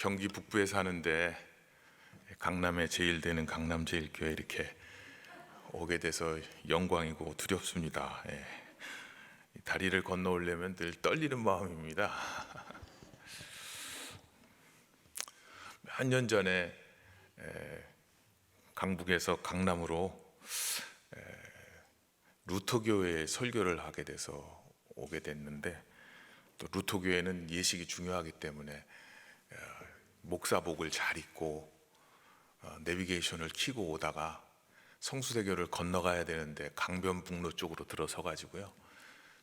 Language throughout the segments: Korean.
경기 북부에 사는데 강남에 제일되는 강남제일교회 이렇게 오게 돼서 영광이고 두렵습니다. 이 다리를 건너오려면 늘 떨리는 마음입니다. 몇 년 전에 강북에서 강남으로 루터교회에 설교를 하게 돼서 오게 됐는데, 또 루터교회는 예식이 중요하기 때문에 목사복을 잘 입고 내비게이션을 켜고 오다가 성수대교를 건너가야 되는데 강변북로 쪽으로 들어서 가지고요,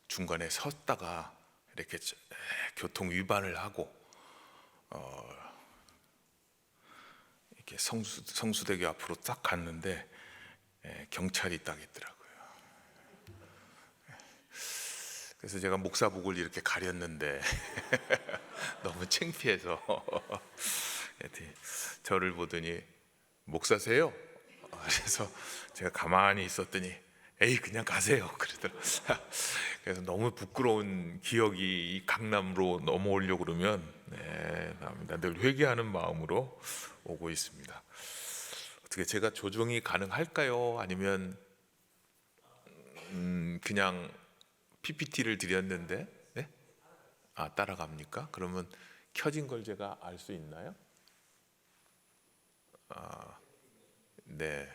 중간에 섰다가 이렇게 교통 위반을 하고 이렇게 성수대교 앞으로 딱 갔는데 경찰이 딱 있더라고요. 그래서 제가 목사복을 이렇게 가렸는데 너무 창피해서 저를 보더니 목사세요? 그래서 제가 가만히 있었더니 에이 그냥 가세요 그러더라고요. 그래서 너무 부끄러운 기억이 이 강남으로 넘어오려고 그러면 나옵니다. 늘 회개하는 마음으로 오고 있습니다. 어떻게 제가 조정이 가능할까요? 아니면 그냥 PPT를 드렸는데 따라갑니까? 그러면 켜진 걸 제가 알 수 있나요? 네.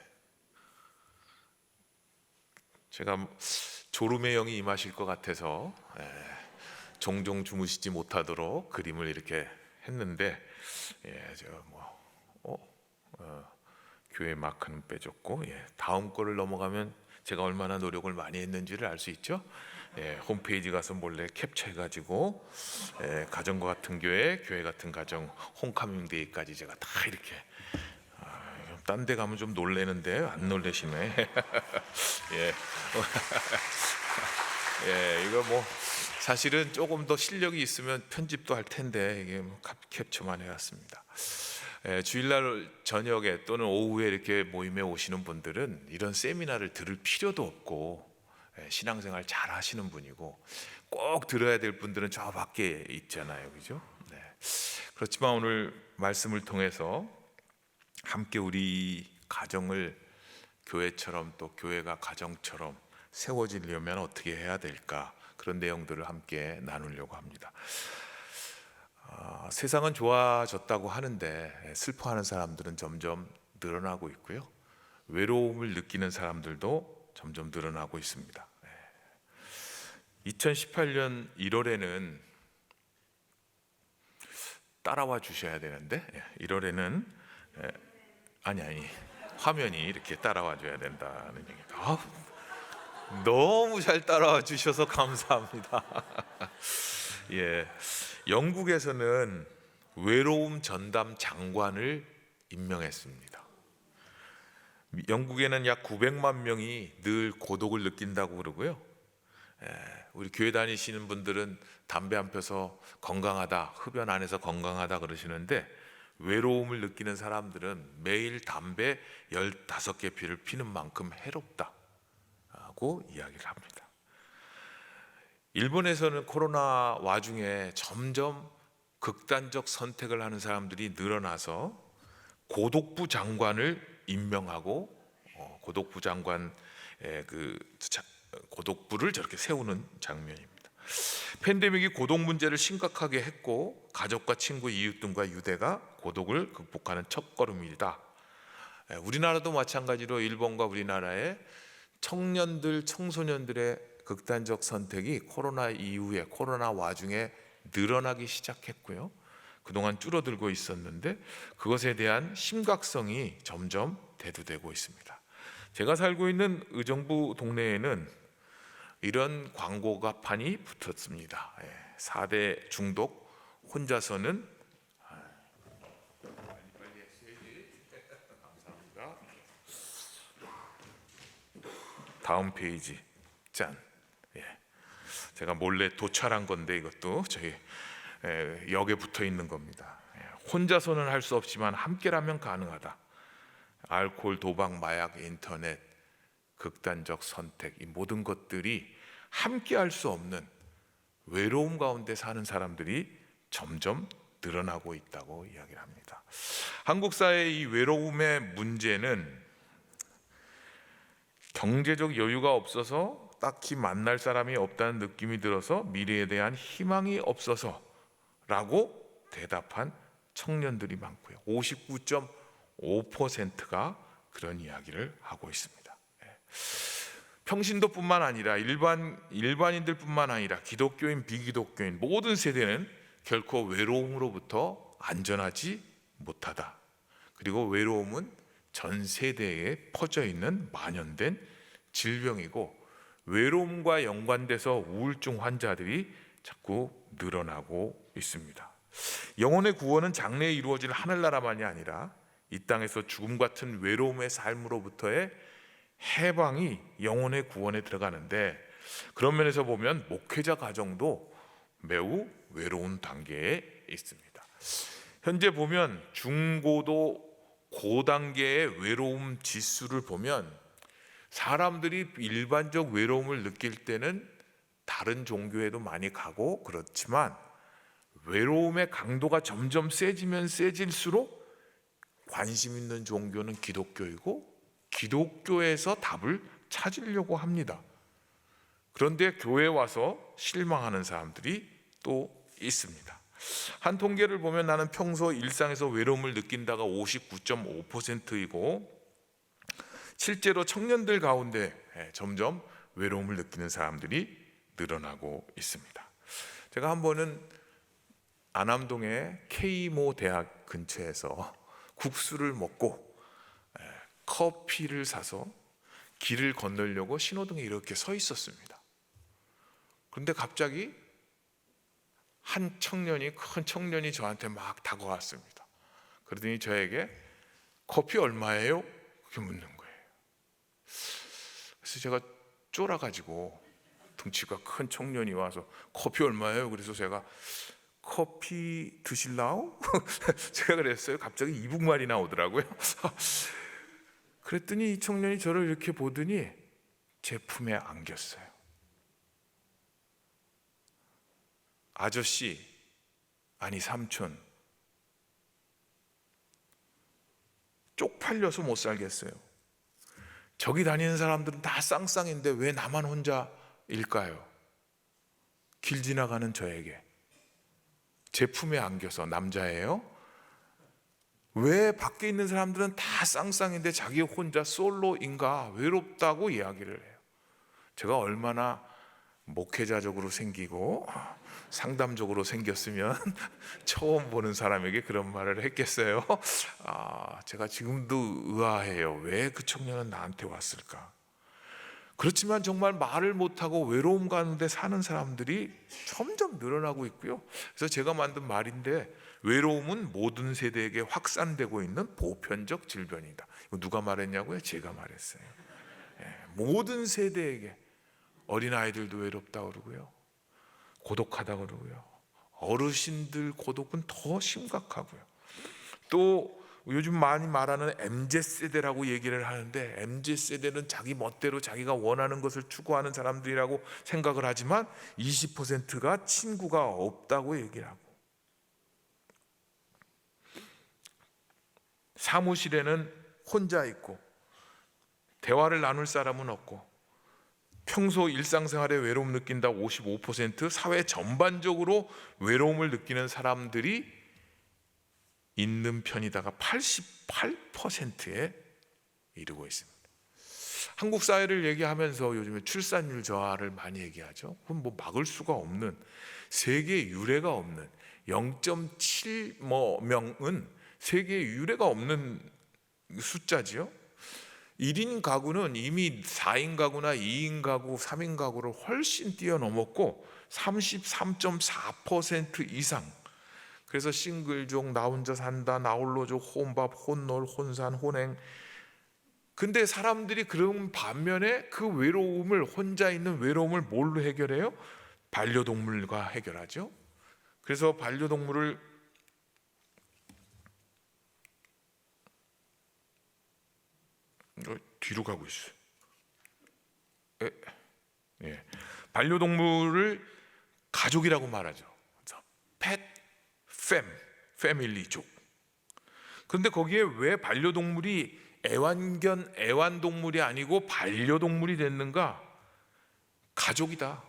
제가 졸음의 영이 임하실 것 같아서 종종 주무시지 못하도록 그림을 이렇게 했는데, 제가 교회 마크는 빼줬고, 다음 거를 넘어가면 제가 얼마나 노력을 많이 했는지를 알 수 있죠. 홈페이지 가서 몰래 캡처해가지고 가정과 같은 교회, 교회 같은 가정, 홈카밍 데이까지 제가 다 이렇게. 딴 데 가면 좀 놀래는데 안 놀래시네. 이거 사실은 조금 더 실력이 있으면 편집도 할 텐데 이게 캡처만 해왔습니다. 주일날 저녁에 또는 오후에 이렇게 모임에 오시는 분들은 이런 세미나를 들을 필요도 없고, 신앙생활 잘 하시는 분이고, 꼭 들어야 될 분들은 저 밖에 있잖아요, 그죠? 그렇지만 오늘 말씀을 통해서 함께 우리 가정을 교회처럼, 또 교회가 가정처럼 세워지려면 어떻게 해야 될까, 그런 내용들을 함께 나누려고 합니다. 세상은 좋아졌다고 하는데 슬퍼하는 사람들은 점점 늘어나고 있고요, 외로움을 느끼는 사람들도 점점 늘어나고 있습니다. 2018년 1월에는 따라와 주셔야 되는데, 1월에는 화면이 이렇게 따라와 줘야 된다는 얘기입니다. 너무 잘 따라와 주셔서 감사합니다. 영국에서는 외로움 전담 장관을 임명했습니다. 영국에는 약 900만 명이 늘 고독을 느낀다고 그러고요, 우리 교회 다니시는 분들은 담배 안 펴서 건강하다, 흡연 안 해서 건강하다 그러시는데, 외로움을 느끼는 사람들은 매일 담배 15개 피를 피는 만큼 해롭다고 이야기를 합니다. 일본에서는 코로나 와중에 점점 극단적 선택을 하는 사람들이 늘어나서 고독부 장관을 임명하고, 고독부 장관 고독부를 저렇게 세우는 장면입니다. 팬데믹이 고독 문제를 심각하게 했고, 가족과 친구, 이웃 등과 유대가 고독을 극복하는 첫걸음이다. 우리나라도 마찬가지로 일본과 우리나라의 청년들, 청소년들의 극단적 선택이 코로나 이후에, 코로나 와중에 늘어나기 시작했고요, 그동안 줄어들고 있었는데 그것에 대한 심각성이 점점 대두되고 있습니다. 제가 살고 있는 의정부 동네에는 이런 광고가 판이 붙었습니다. 4대 중독 혼자서는 감사합니다. 다음 페이지 짠. 제가 몰래 도찰한 건데 이것도 저희 역에 붙어 있는 겁니다. 혼자서는 할 수 없지만 함께라면 가능하다. 알코올, 도박, 마약, 인터넷, 극단적 선택, 이 모든 것들이 함께 할 수 없는 외로움 가운데 사는 사람들이 점점 늘어나고 있다고 이야기를 합니다. 한국 사회의 이 외로움의 문제는 경제적 여유가 없어서 딱히 만날 사람이 없다는 느낌이 들어서 미래에 대한 희망이 없어서라고 대답한 청년들이 많고요. 59.5%가 그런 이야기를 하고 있습니다. 평신도뿐만 아니라 일반인들뿐만 아니라 기독교인, 비기독교인 모든 세대는 결코 외로움으로부터 안전하지 못하다. 그리고 외로움은 전 세대에 퍼져 있는 만연된 질병이고 외로움과 연관돼서 우울증 환자들이 자꾸 늘어나고 있습니다. 영혼의 구원은 장래에 이루어질 하늘나라만이 아니라 이 땅에서 죽음 같은 외로움의 삶으로부터의 해방이 영혼의 구원에 들어가는데, 그런 면에서 보면 목회자 가정도 매우 외로운 단계에 있습니다. 현재 보면 중고도 고단계의 외로움 지수를 보면 사람들이 일반적 외로움을 느낄 때는 다른 종교에도 많이 가고 그렇지만 외로움의 강도가 점점 세지면 세질수록 관심 있는 종교는 기독교이고 기독교에서 답을 찾으려고 합니다. 그런데 교회에 와서 실망하는 사람들이 또 있습니다. 한 통계를 보면 나는 평소 일상에서 외로움을 느낀다가 59.5%이고 실제로 청년들 가운데 점점 외로움을 느끼는 사람들이 늘어나고 있습니다. 제가 한 번은 안암동의 K모 대학 근처에서 국수를 먹고 커피를 사서 길을 건너려고 신호등에 이렇게 서 있었습니다. 그런데 갑자기 한 청년이, 큰 청년이 저한테 막 다가왔습니다. 그러더니 저에게 커피 얼마예요? 그렇게 묻는 거예요. 그래서 제가 쫄아가지고, 덩치가 큰 청년이 와서 커피 얼마예요? 그래서 제가 커피 드실라우? 제가 그랬어요. 갑자기 이북말이 나오더라고요. 그랬더니 이 청년이 저를 이렇게 보더니 제 품에 안겼어요. 아저씨, 아니 삼촌, 쪽팔려서 못 살겠어요. 저기 다니는 사람들은 다 쌍쌍인데 왜 나만 혼자일까요? 길 지나가는 저에게 제 품에 안겨서, 남자예요? 왜 밖에 있는 사람들은 다 쌍쌍인데 자기 혼자 솔로인가, 외롭다고 이야기를 해요. 제가 얼마나 목회자적으로 생기고 상담적으로 생겼으면 처음 보는 사람에게 그런 말을 했겠어요. 제가 지금도 의아해요. 왜 그 청년은 나한테 왔을까? 그렇지만 정말 말을 못하고 외로움 가운데 사는 사람들이 점점 늘어나고 있고요. 그래서 제가 만든 말인데, 외로움은 모든 세대에게 확산되고 있는 보편적 질병이다. 이거 누가 말했냐고요? 제가 말했어요. 모든 세대에게. 어린아이들도 외롭다 그러고요, 고독하다 그러고요, 어르신들 고독은 더 심각하고요. 또 요즘 많이 말하는 MZ세대라고 얘기를 하는데, MZ세대는 자기 멋대로 자기가 원하는 것을 추구하는 사람들이라고 생각을 하지만 20%가 친구가 없다고 얘기를 하고, 사무실에는 혼자 있고 대화를 나눌 사람은 없고, 평소 일상생활에 외로움 느낀다 55%, 사회 전반적으로 외로움을 느끼는 사람들이 있는 편이다가 88%에 이르고 있습니다. 한국 사회를 얘기하면서 요즘에 출산율 저하를 많이 얘기하죠. 그건 뭐 막을 수가 없는, 세계 유례가 없는 0.7명은 세계 유례가 없는 숫자지요. 1인 가구는 이미 4인 가구나 2인 가구, 3인 가구를 훨씬 뛰어넘었고 33.4% 이상. 그래서 싱글족, 나 혼자 산다, 나홀로족, 혼밥, 혼놀, 혼산, 혼행. 근데 사람들이 그런 반면에 그 외로움을, 혼자 있는 외로움을 뭘로 해결해요? 반려동물과 해결하죠. 그래서 반려동물을 뒤로 가고 있어요. 반려동물을 가족이라고 말하죠. 펫, 팸, 패밀리족. 그런데 거기에 왜 반려동물이 애완동물이 아니고 반려동물이 됐는가? 가족이다.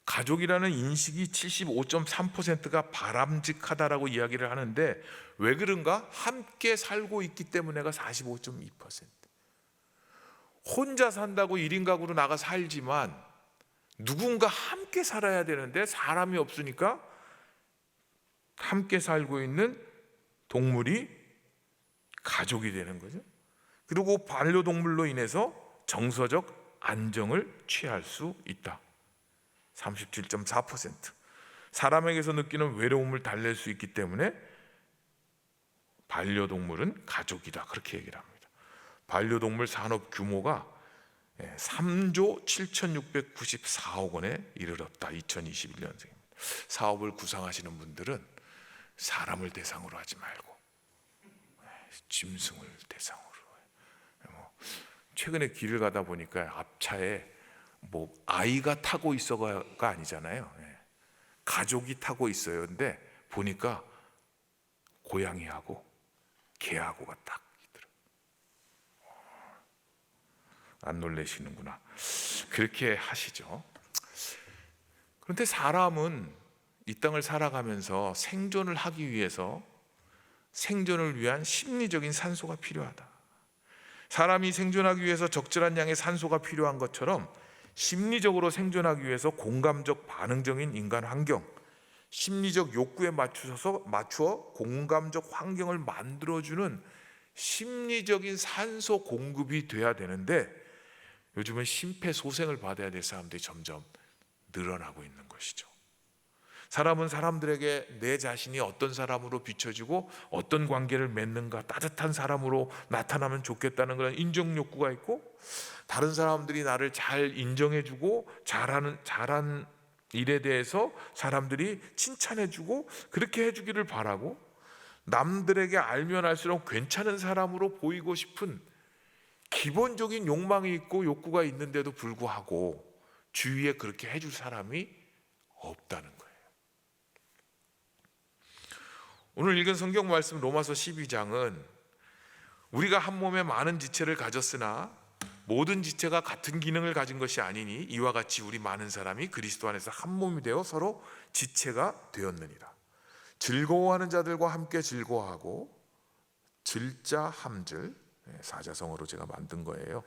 가족이라는 인식이 75.3%가 바람직하다라고 이야기를 하는데, 왜 그런가? 함께 살고 있기 때문에가 45.2%. 혼자 산다고 1인 가구로 나가 살지만 누군가 함께 살아야 되는데 사람이 없으니까 함께 살고 있는 동물이 가족이 되는 거죠. 그리고 반려동물로 인해서 정서적 안정을 취할 수 있다. 37.4%. 사람에게서 느끼는 외로움을 달랠 수 있기 때문에 반려동물은 가족이다, 그렇게 얘기를 합니다. 반려동물 산업 규모가 3조 7,694억 원에 이르렀다. 2021년생입니다. 사업을 구상하시는 분들은 사람을 대상으로 하지 말고 짐승을 대상으로. 최근에 길을 가다 보니까 앞차에 아이가 타고 있어가 아니잖아요. 가족이 타고 있어요. 근데 보니까 고양이하고 개하고가 딱 있더라고요. 안 놀라시는구나. 그렇게 하시죠. 그런데 사람은 이 땅을 살아가면서 생존을 하기 위해서 생존을 위한 심리적인 산소가 필요하다. 사람이 생존하기 위해서 적절한 양의 산소가 필요한 것처럼 심리적으로 생존하기 위해서 공감적 반응적인 인간 환경, 심리적 욕구에 맞추어 공감적 환경을 만들어주는 심리적인 산소 공급이 돼야 되는데, 요즘은 심폐소생을 받아야 될 사람들이 점점 늘어나고 있는 것이죠. 사람은 사람들에게 내 자신이 어떤 사람으로 비춰지고 어떤 관계를 맺는가, 따뜻한 사람으로 나타나면 좋겠다는 그런 인정 욕구가 있고, 다른 사람들이 나를 잘 인정해주고 잘한 일에 대해서 사람들이 칭찬해주고 그렇게 해주기를 바라고, 남들에게 알면 알수록 괜찮은 사람으로 보이고 싶은 기본적인 욕망이 있고 욕구가 있는데도 불구하고 주위에 그렇게 해줄 사람이 없다는 거예요. 오늘 읽은 성경 말씀 로마서 12장은 우리가 한 몸에 많은 지체를 가졌으나 모든 지체가 같은 기능을 가진 것이 아니니 이와 같이 우리 많은 사람이 그리스도 안에서 한 몸이 되어 서로 지체가 되었느니라. 즐거워하는 자들과 함께 즐거워하고, 질자함질, 사자성어로 제가 만든 거예요.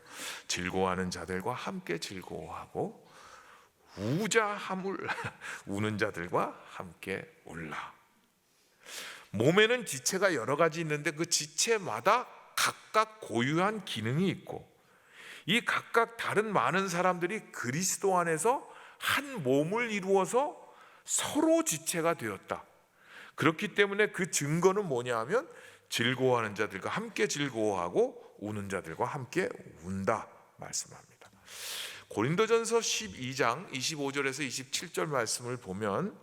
즐거워하는 자들과 함께 즐거워하고, 우자함을 우는 자들과 함께 울라. 몸에는 지체가 여러 가지 있는데 그 지체마다 각각 고유한 기능이 있고, 이 각각 다른 많은 사람들이 그리스도 안에서 한 몸을 이루어서 서로 지체가 되었다. 그렇기 때문에 그 증거는 뭐냐 하면 즐거워하는 자들과 함께 즐거워하고 우는 자들과 함께 운다 말씀합니다. 고린도전서 12장 25절에서 27절 말씀을 보면,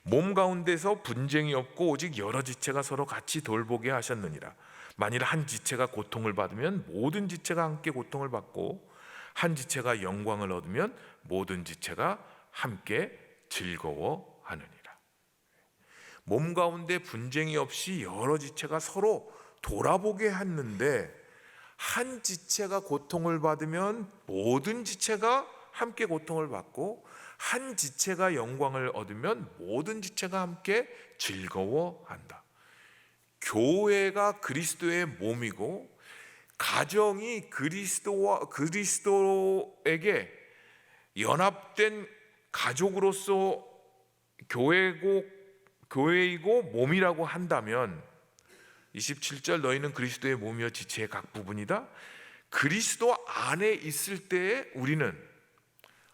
몸 가운데서 분쟁이 없고 오직 여러 지체가 서로 같이 돌보게 하셨느니라. 만일 한 지체가 고통을 받으면 모든 지체가 함께 고통을 받고, 한 지체가 영광을 얻으면 모든 지체가 함께 즐거워하느니라. 몸 가운데 분쟁이 없이 여러 지체가 서로 돌아보게 했는데, 한 지체가 고통을 받으면 모든 지체가 함께 고통을 받고, 한 지체가 영광을 얻으면 모든 지체가 함께 즐거워한다. 교회가 그리스도의 몸이고, 가정이 그리스도에게 연합된 가족으로서 교회이고 몸이라고 한다면, 27절 너희는 그리스도의 몸이여 지체의 각 부분이다. 그리스도 안에 있을 때에 우리는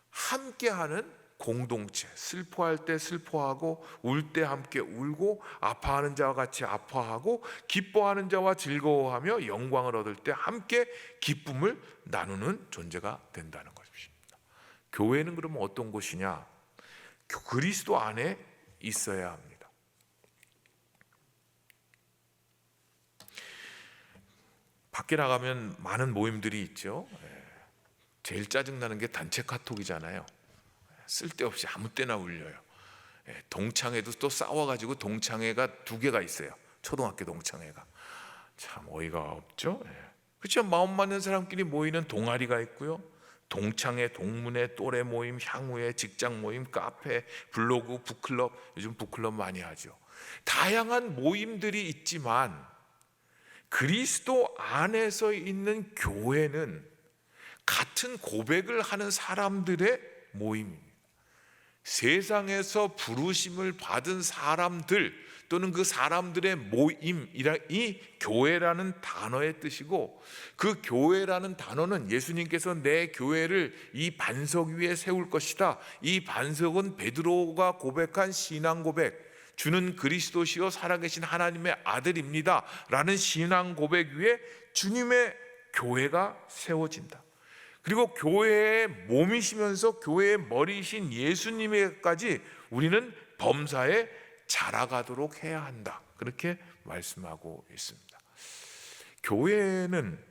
함께하는 공동체, 슬퍼할 때 슬퍼하고 울 때 함께 울고, 아파하는 자와 같이 아파하고 기뻐하는 자와 즐거워하며 영광을 얻을 때 함께 기쁨을 나누는 존재가 된다는 것입니다. 교회는 그러면 어떤 곳이냐? 그리스도 안에 있어야 합니다. 밖에 나가면 많은 모임들이 있죠. 제일 짜증나는 게 단체 카톡이잖아요. 쓸데없이 아무 때나 울려요. 동창회도 또 싸워가지고 동창회가 2개가 있어요. 초등학교 동창회가. 참 어이가 없죠. 그렇죠. 마음 맞는 사람끼리 모이는 동아리가 있고요. 동창회, 동문회, 또래 모임, 향후회, 직장 모임, 카페, 블로그, 북클럽. 요즘 북클럽 많이 하죠. 다양한 모임들이 있지만 그리스도 안에서 있는 교회는 같은 고백을 하는 사람들의 모임입니다. 세상에서 부르심을 받은 사람들 또는 그 사람들의 모임이라 이 교회라는 단어의 뜻이고, 그 교회라는 단어는 예수님께서 내 교회를 이 반석 위에 세울 것이다. 이 반석은 베드로가 고백한 신앙 고백, 주는 그리스도시요 살아계신 하나님의 아들입니다 라는 신앙 고백 위에 주님의 교회가 세워진다. 그리고 교회의 몸이시면서 교회의 머리이신 예수님에게까지 우리는 범사에 자라가도록 해야 한다. 그렇게 말씀하고 있습니다. 교회는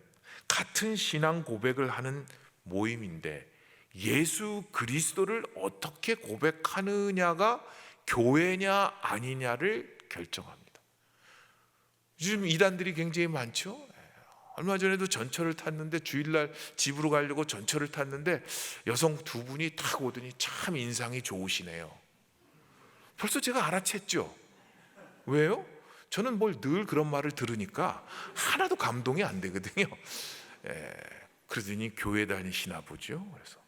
같은 신앙 고백을 하는 모임인데 예수 그리스도를 어떻게 고백하느냐가 교회냐 아니냐를 결정합니다. 요즘 이단들이 굉장히 많죠. 얼마 전에도 전철을 탔는데, 주일날 집으로 가려고 전철을 탔는데 여성 2분이 탁 오더니 참 인상이 좋으시네요. 벌써 제가 알아챘죠. 왜요? 저는 뭘 늘 그런 말을 들으니까 하나도 감동이 안 되거든요. 그러더니 교회 다니시나 보죠. 그래서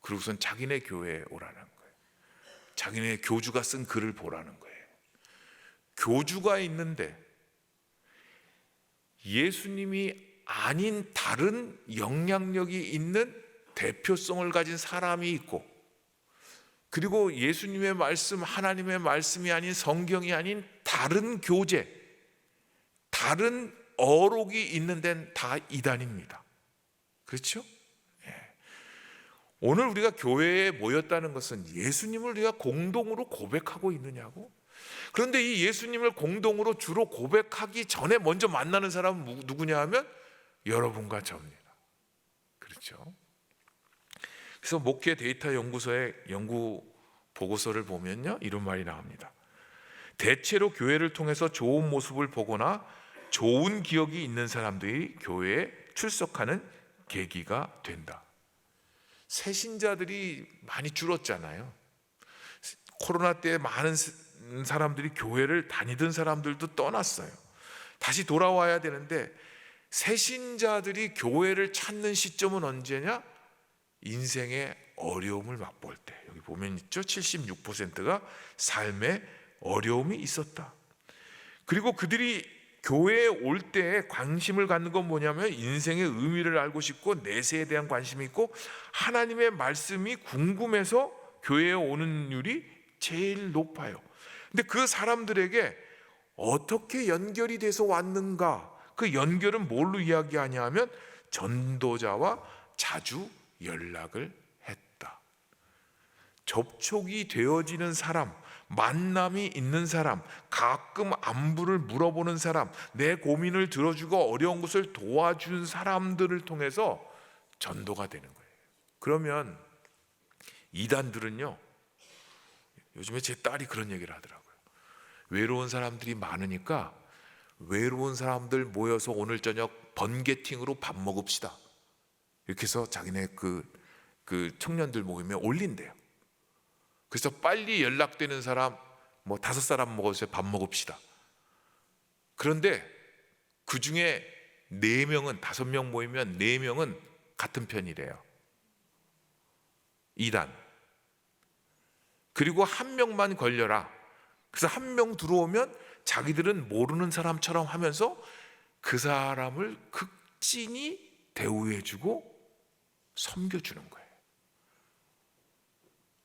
그러고선 자기네 교회에 오라는 거예요. 자기네 교주가 쓴 글을 보라는 거예요. 교주가 있는데 예수님이 아닌 다른 영향력이 있는 대표성을 가진 사람이 있고, 그리고 예수님의 말씀, 하나님의 말씀이 아닌, 성경이 아닌 다른 교제, 다른 어록이 있는 데는 다 이단입니다. 그렇죠? 오늘 우리가 교회에 모였다는 것은 예수님을 우리가 공동으로 고백하고 있느냐고. 그런데 이 예수님을 공동으로 주로 고백하기 전에 먼저 만나는 사람은 누구냐 하면 여러분과 저입니다. 그렇죠? 그래서 목회 데이터 연구소의 연구 보고서를 보면요, 이런 말이 나옵니다. 대체로 교회를 통해서 좋은 모습을 보거나 좋은 기억이 있는 사람들이 교회에 출석하는 계기가 된다. 새신자들이 많이 줄었잖아요. 코로나 때 많은 사람들이 교회를 다니던 사람들도 떠났어요. 다시 돌아와야 되는데 새신자들이 교회를 찾는 시점은 언제냐? 인생의 어려움을 맛볼 때. 여기 보면 있죠. 76%가 삶에 어려움이 있었다. 그리고 그들이 교회에 올 때 관심을 갖는 건 뭐냐면 인생의 의미를 알고 싶고 내세에 대한 관심이 있고 하나님의 말씀이 궁금해서 교회에 오는 율이 제일 높아요. 근데 그 사람들에게 어떻게 연결이 돼서 왔는가? 그 연결은 뭘로 이야기하냐 하면 전도자와 자주 연락을 했다. 접촉이 되어지는 사람, 만남이 있는 사람, 가끔 안부를 물어보는 사람, 내 고민을 들어주고 어려운 것을 도와준 사람들을 통해서 전도가 되는 거예요. 그러면 이단들은요, 요즘에 제 딸이 그런 얘기를 하더라고요. 외로운 사람들이 많으니까 외로운 사람들 모여서 오늘 저녁 번개팅으로 밥 먹읍시다. 이렇게 해서 자기네 그 청년들 모임에 올린대요. 그래서 빨리 연락되는 사람 5사람 먹어서 밥 먹읍시다. 그런데 그 중에 4명은 5명 모이면 4명은 같은 편이래요. 이단. 그리고 1명만 걸려라. 그래서 1명 들어오면 자기들은 모르는 사람처럼 하면서 그 사람을 극진히 대우해주고 섬겨주는 거예요.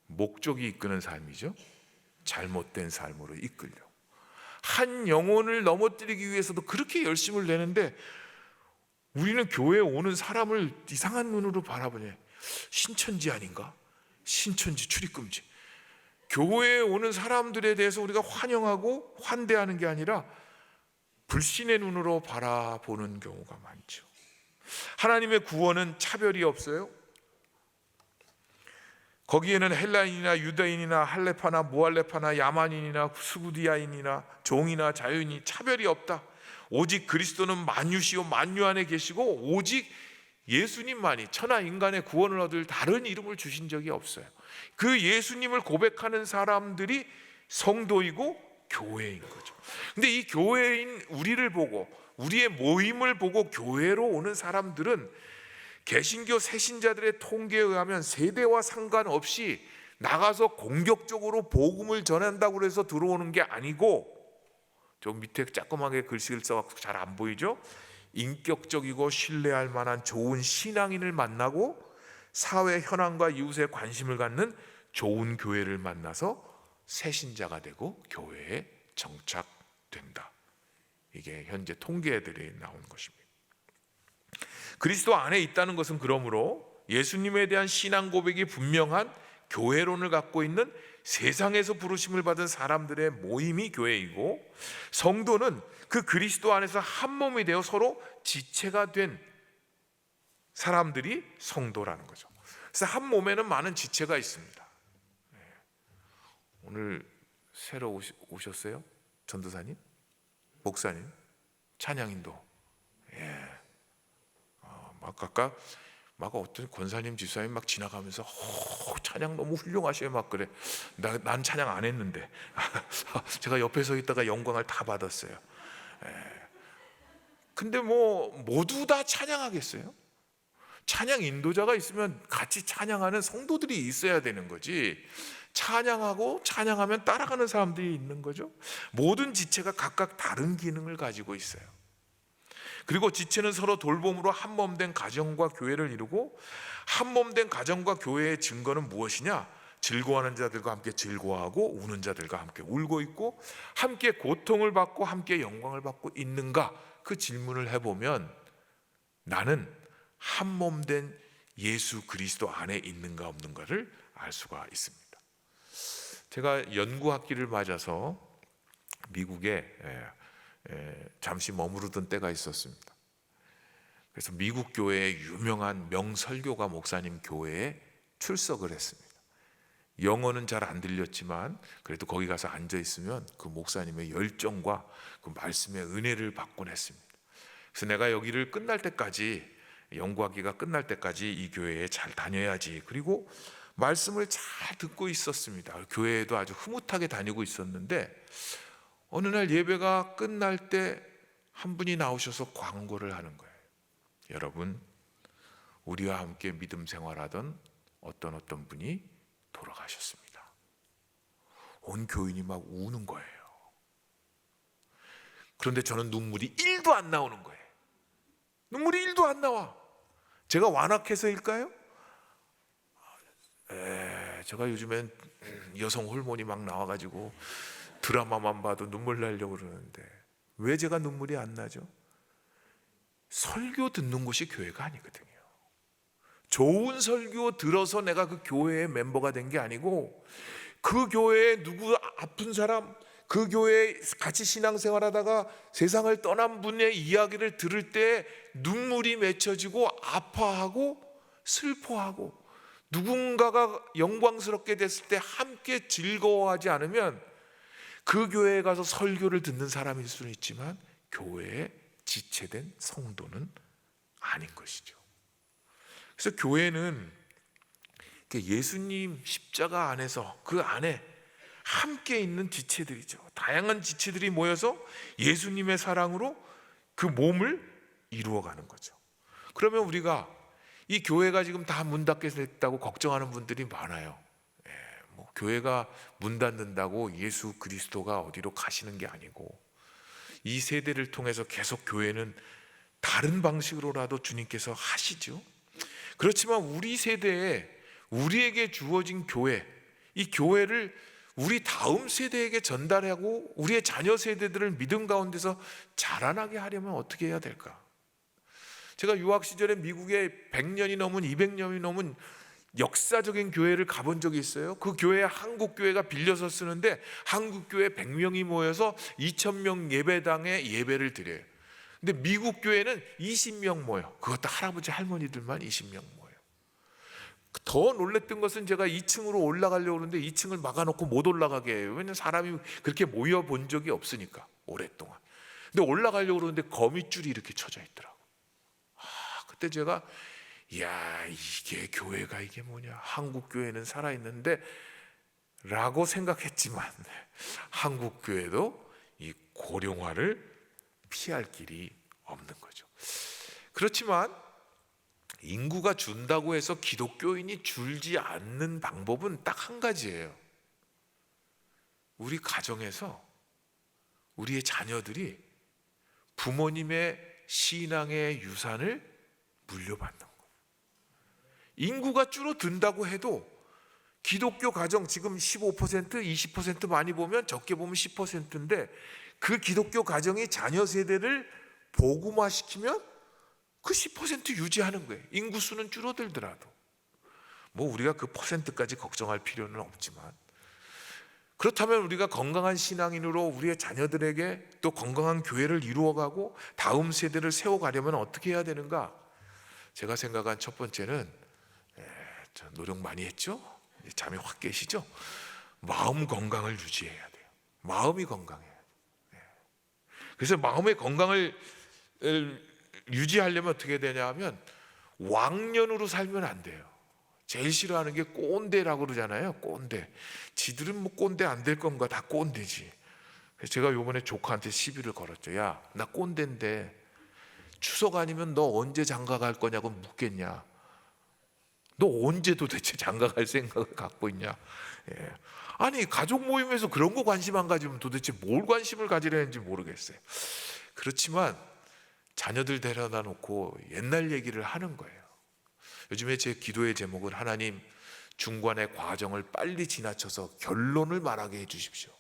목적이 이끄는 삶이죠. 잘못된 삶으로 이끌려고. 한 영혼을 넘어뜨리기 위해서도 그렇게 열심을 내는데 우리는 교회에 오는 사람을 이상한 눈으로 바라보냐. 신천지 아닌가? 신천지 출입금지. 교회에 오는 사람들에 대해서 우리가 환영하고 환대하는 게 아니라 불신의 눈으로 바라보는 경우가 많죠. 하나님의 구원은 차별이 없어요. 거기에는 헬라인이나 유대인이나 할레파나 모할레파나 야만인이나 스구디아인이나 종이나 자유인이 차별이 없다. 오직 그리스도는 만유시요 만유 안에 계시고 오직 예수님만이 천하 인간의 구원을 얻을 다른 이름을 주신 적이 없어요. 그 예수님을 고백하는 사람들이 성도이고 교회인 거죠. 근데 이 교회인 우리를 보고, 우리의 모임을 보고 교회로 오는 사람들은 개신교 새신자들의 통계에 의하면 세대와 상관없이 나가서 공격적으로 복음을 전한다고 해서 들어오는 게 아니고, 저 밑에 조그맣게 글씨를 써갖고 잘 안 보이죠? 인격적이고 신뢰할 만한 좋은 신앙인을 만나고 사회 현황과 이웃에 관심을 갖는 좋은 교회를 만나서 새신자가 되고 교회에 정착된다. 이게 현재 통계들이 나온 것입니다. 그리스도 안에 있다는 것은 그러므로 예수님에 대한 신앙 고백이 분명한 교회론을 갖고 있는 세상에서 부르심을 받은 사람들의 모임이 교회이고, 성도는 그 그리스도 안에서 한 몸이 되어 서로 지체가 된 사람들이 성도라는 거죠. 그래서 한 몸에는 많은 지체가 있습니다. 오늘 새로 오셨어요? 전도사님? 목사님? 찬양인도? 막 어떤 권사님, 집사님 막 지나가면서 찬양 너무 훌륭하셔요 막 그래. 난 찬양 안 했는데 제가 옆에 서 있다가 영광을 다 받았어요. 근데 뭐 모두 다 찬양하겠어요? 찬양 인도자가 있으면 같이 찬양하는 성도들이 있어야 되는 거지. 찬양하고 찬양하면 따라가는 사람들이 있는 거죠. 모든 지체가 각각 다른 기능을 가지고 있어요. 그리고 지체는 서로 돌봄으로 한몸된 가정과 교회를 이루고, 한몸된 가정과 교회의 증거는 무엇이냐? 즐거워하는 자들과 함께 즐거워하고 우는 자들과 함께 울고 있고, 함께 고통을 받고 함께 영광을 받고 있는가? 그 질문을 해보면 나는 한몸된 예수 그리스도 안에 있는가 없는가를 알 수가 있습니다. 제가 연구학기를 맞아서 미국에 잠시 머무르던 때가 있었습니다. 그래서 미국 교회의 유명한 명설교가 목사님 교회에 출석을 했습니다. 영어는 잘 안 들렸지만 그래도 거기 가서 앉아 있으면 그 목사님의 열정과 그 말씀의 은혜를 받곤 했습니다. 그래서 내가 여기를 끝날 때까지, 연구학기가 끝날 때까지 이 교회에 잘 다녀야지, 그리고 말씀을 잘 듣고 있었습니다. 교회에도 아주 흐뭇하게 다니고 있었는데, 어느 날 예배가 끝날 때 한 분이 나오셔서 광고를 하는 거예요. 여러분, 우리와 함께 믿음 생활하던 어떤 분이 돌아가셨습니다. 온 교인이 막 우는 거예요. 그런데 저는 눈물이 1도 안 나오는 거예요. 눈물이 1도 안 나와. 제가 완악해서일까요? 제가 요즘엔 여성 호르몬이 막 나와가지고 드라마만 봐도 눈물 나려고 그러는데 왜 제가 눈물이 안 나죠? 설교 듣는 곳이 교회가 아니거든요. 좋은 설교 들어서 내가 그 교회의 멤버가 된 게 아니고, 그 교회에 누구 아픈 사람, 그 교회에 같이 신앙생활하다가 세상을 떠난 분의 이야기를 들을 때 눈물이 맺혀지고 아파하고 슬퍼하고, 누군가가 영광스럽게 됐을 때 함께 즐거워하지 않으면 그 교회에 가서 설교를 듣는 사람일 수는 있지만 교회에 지체된 성도는 아닌 것이죠. 그래서 교회는 예수님 십자가 안에서 그 안에 함께 있는 지체들이죠. 다양한 지체들이 모여서 예수님의 사랑으로 그 몸을 이루어가는 거죠. 그러면 우리가 이 교회가 지금 다 문 닫게 됐다고 걱정하는 분들이 많아요. 교회가 문 닫는다고 예수 그리스도가 어디로 가시는 게 아니고, 이 세대를 통해서 계속 교회는 다른 방식으로라도 주님께서 하시죠. 그렇지만 우리 세대에 우리에게 주어진 교회, 이 교회를 우리 다음 세대에게 전달하고 우리의 자녀 세대들을 믿음 가운데서 자라나게 하려면 어떻게 해야 될까? 제가 유학 시절에 미국에 100년이 넘은 200년이 넘은 역사적인 교회를 가본 적이 있어요. 그 교회 한국 교회가 빌려서 쓰는데 한국 교회 100명이 모여서 2000명 예배당에 예배를 드려요. 근데 미국 교회는 20명 모여. 그것도 할아버지 할머니들만 20명 모여. 더 놀랬던 것은 제가 2층으로 올라가려고 그러는데 2층을 막아놓고 못 올라가게 해요. 왜냐하면 사람이 그렇게 모여본 적이 없으니까 오랫동안. 근데 올라가려고 그러는데 거미줄이 이렇게 쳐져 있더라고. 그때 제가 야, 이게 교회가 이게 뭐냐, 한국 교회는 살아있는데 라고 생각했지만 한국 교회도 이 고령화를 피할 길이 없는 거죠. 그렇지만 인구가 준다고 해서 기독교인이 줄지 않는 방법은 딱 한 가지예요. 우리 가정에서 우리의 자녀들이 부모님의 신앙의 유산을 물려받는 거. 인구가 줄어든다고 해도 기독교 가정 지금 15%, 20% 많이 보면 적게 보면 10%인데 그 기독교 가정이 자녀 세대를 복음화시키면 그 10% 유지하는 거예요. 인구수는 줄어들더라도. 뭐 우리가 그 퍼센트까지 걱정할 필요는 없지만, 그렇다면 우리가 건강한 신앙인으로 우리의 자녀들에게 또 건강한 교회를 이루어가고 다음 세대를 세워가려면 어떻게 해야 되는가? 제가 생각한 첫 번째는 노력 많이 했죠? 잠이 확 깨시죠? 마음 건강을 유지해야 돼요. 마음이 건강해야 돼요. 그래서 마음의 건강을 유지하려면 어떻게 되냐 하면 왕년으로 살면 안 돼요. 제일 싫어하는 게 꼰대라고 그러잖아요. 꼰대. 지들은 뭐 꼰대 안 될 건가, 다 꼰대지. 그래서 제가 요번에 조카한테 시비를 걸었죠. 야, 나 꼰대인데 추석 아니면 너 언제 장가 갈 거냐고 묻겠냐. 너 언제 도대체 장가 갈 생각을 갖고 있냐. 아니, 가족 모임에서 그런 거 관심 안 가지면 도대체 뭘 관심을 가지려는지 모르겠어요. 그렇지만 자녀들 데려다 놓고 옛날 얘기를 하는 거예요. 요즘에 제 기도의 제목은 하나님, 중간의 과정을 빨리 지나쳐서 결론을 말하게 해주십시오.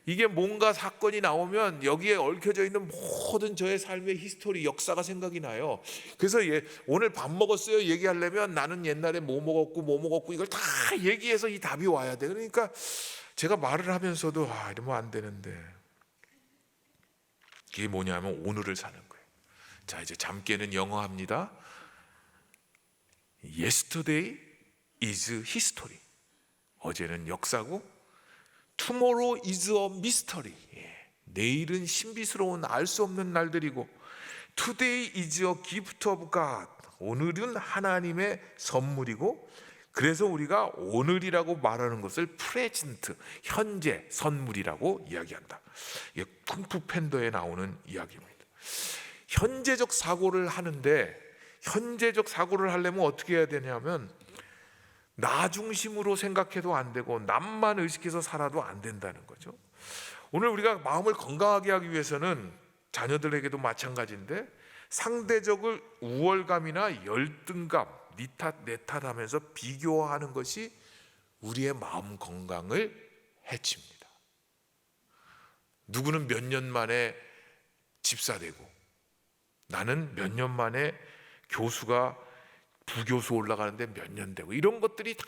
이게 뭔가 사건이 나오면 여기에 얽혀져 있는 모든 저의 삶의 히스토리, 역사가 생각이 나요. 그래서 오늘 밥 먹었어요 얘기하려면 나는 옛날에 뭐 먹었고 이걸 다 얘기해서 이 답이 와야 돼. 그러니까 제가 말을 하면서도 이러면 안 되는데, 이게 뭐냐면 오늘을 사는 거예요. 자, 이제 잠 깨는 영어 합니다. Yesterday is history. 어제는 역사고 Tomorrow is a mystery. 내일은 신비스러운 알 수 없는 날들이고 Today is a gift of God. 오늘은 하나님의 선물이고, 그래서 우리가 오늘이라고 말하는 것을 present, 현재 선물이라고 이야기한다. 이게 쿵푸 팬더에 나오는 이야기입니다. 현재적 사고를 하는데, 현재적 사고를 하려면 어떻게 해야 되냐면 나 중심으로 생각해도 안 되고 남만 의식해서 살아도 안 된다는 거죠. 오늘 우리가 마음을 건강하게 하기 위해서는 자녀들에게도 마찬가지인데 상대적을 우월감이나 열등감, 니 탓, 내 탓하면서 비교하는 것이 우리의 마음 건강을 해칩니다. 누구는 몇 년 만에 집사되고 나는 몇 년 만에 교수가 부교수 올라가는데 몇 년 되고, 이런 것들이 다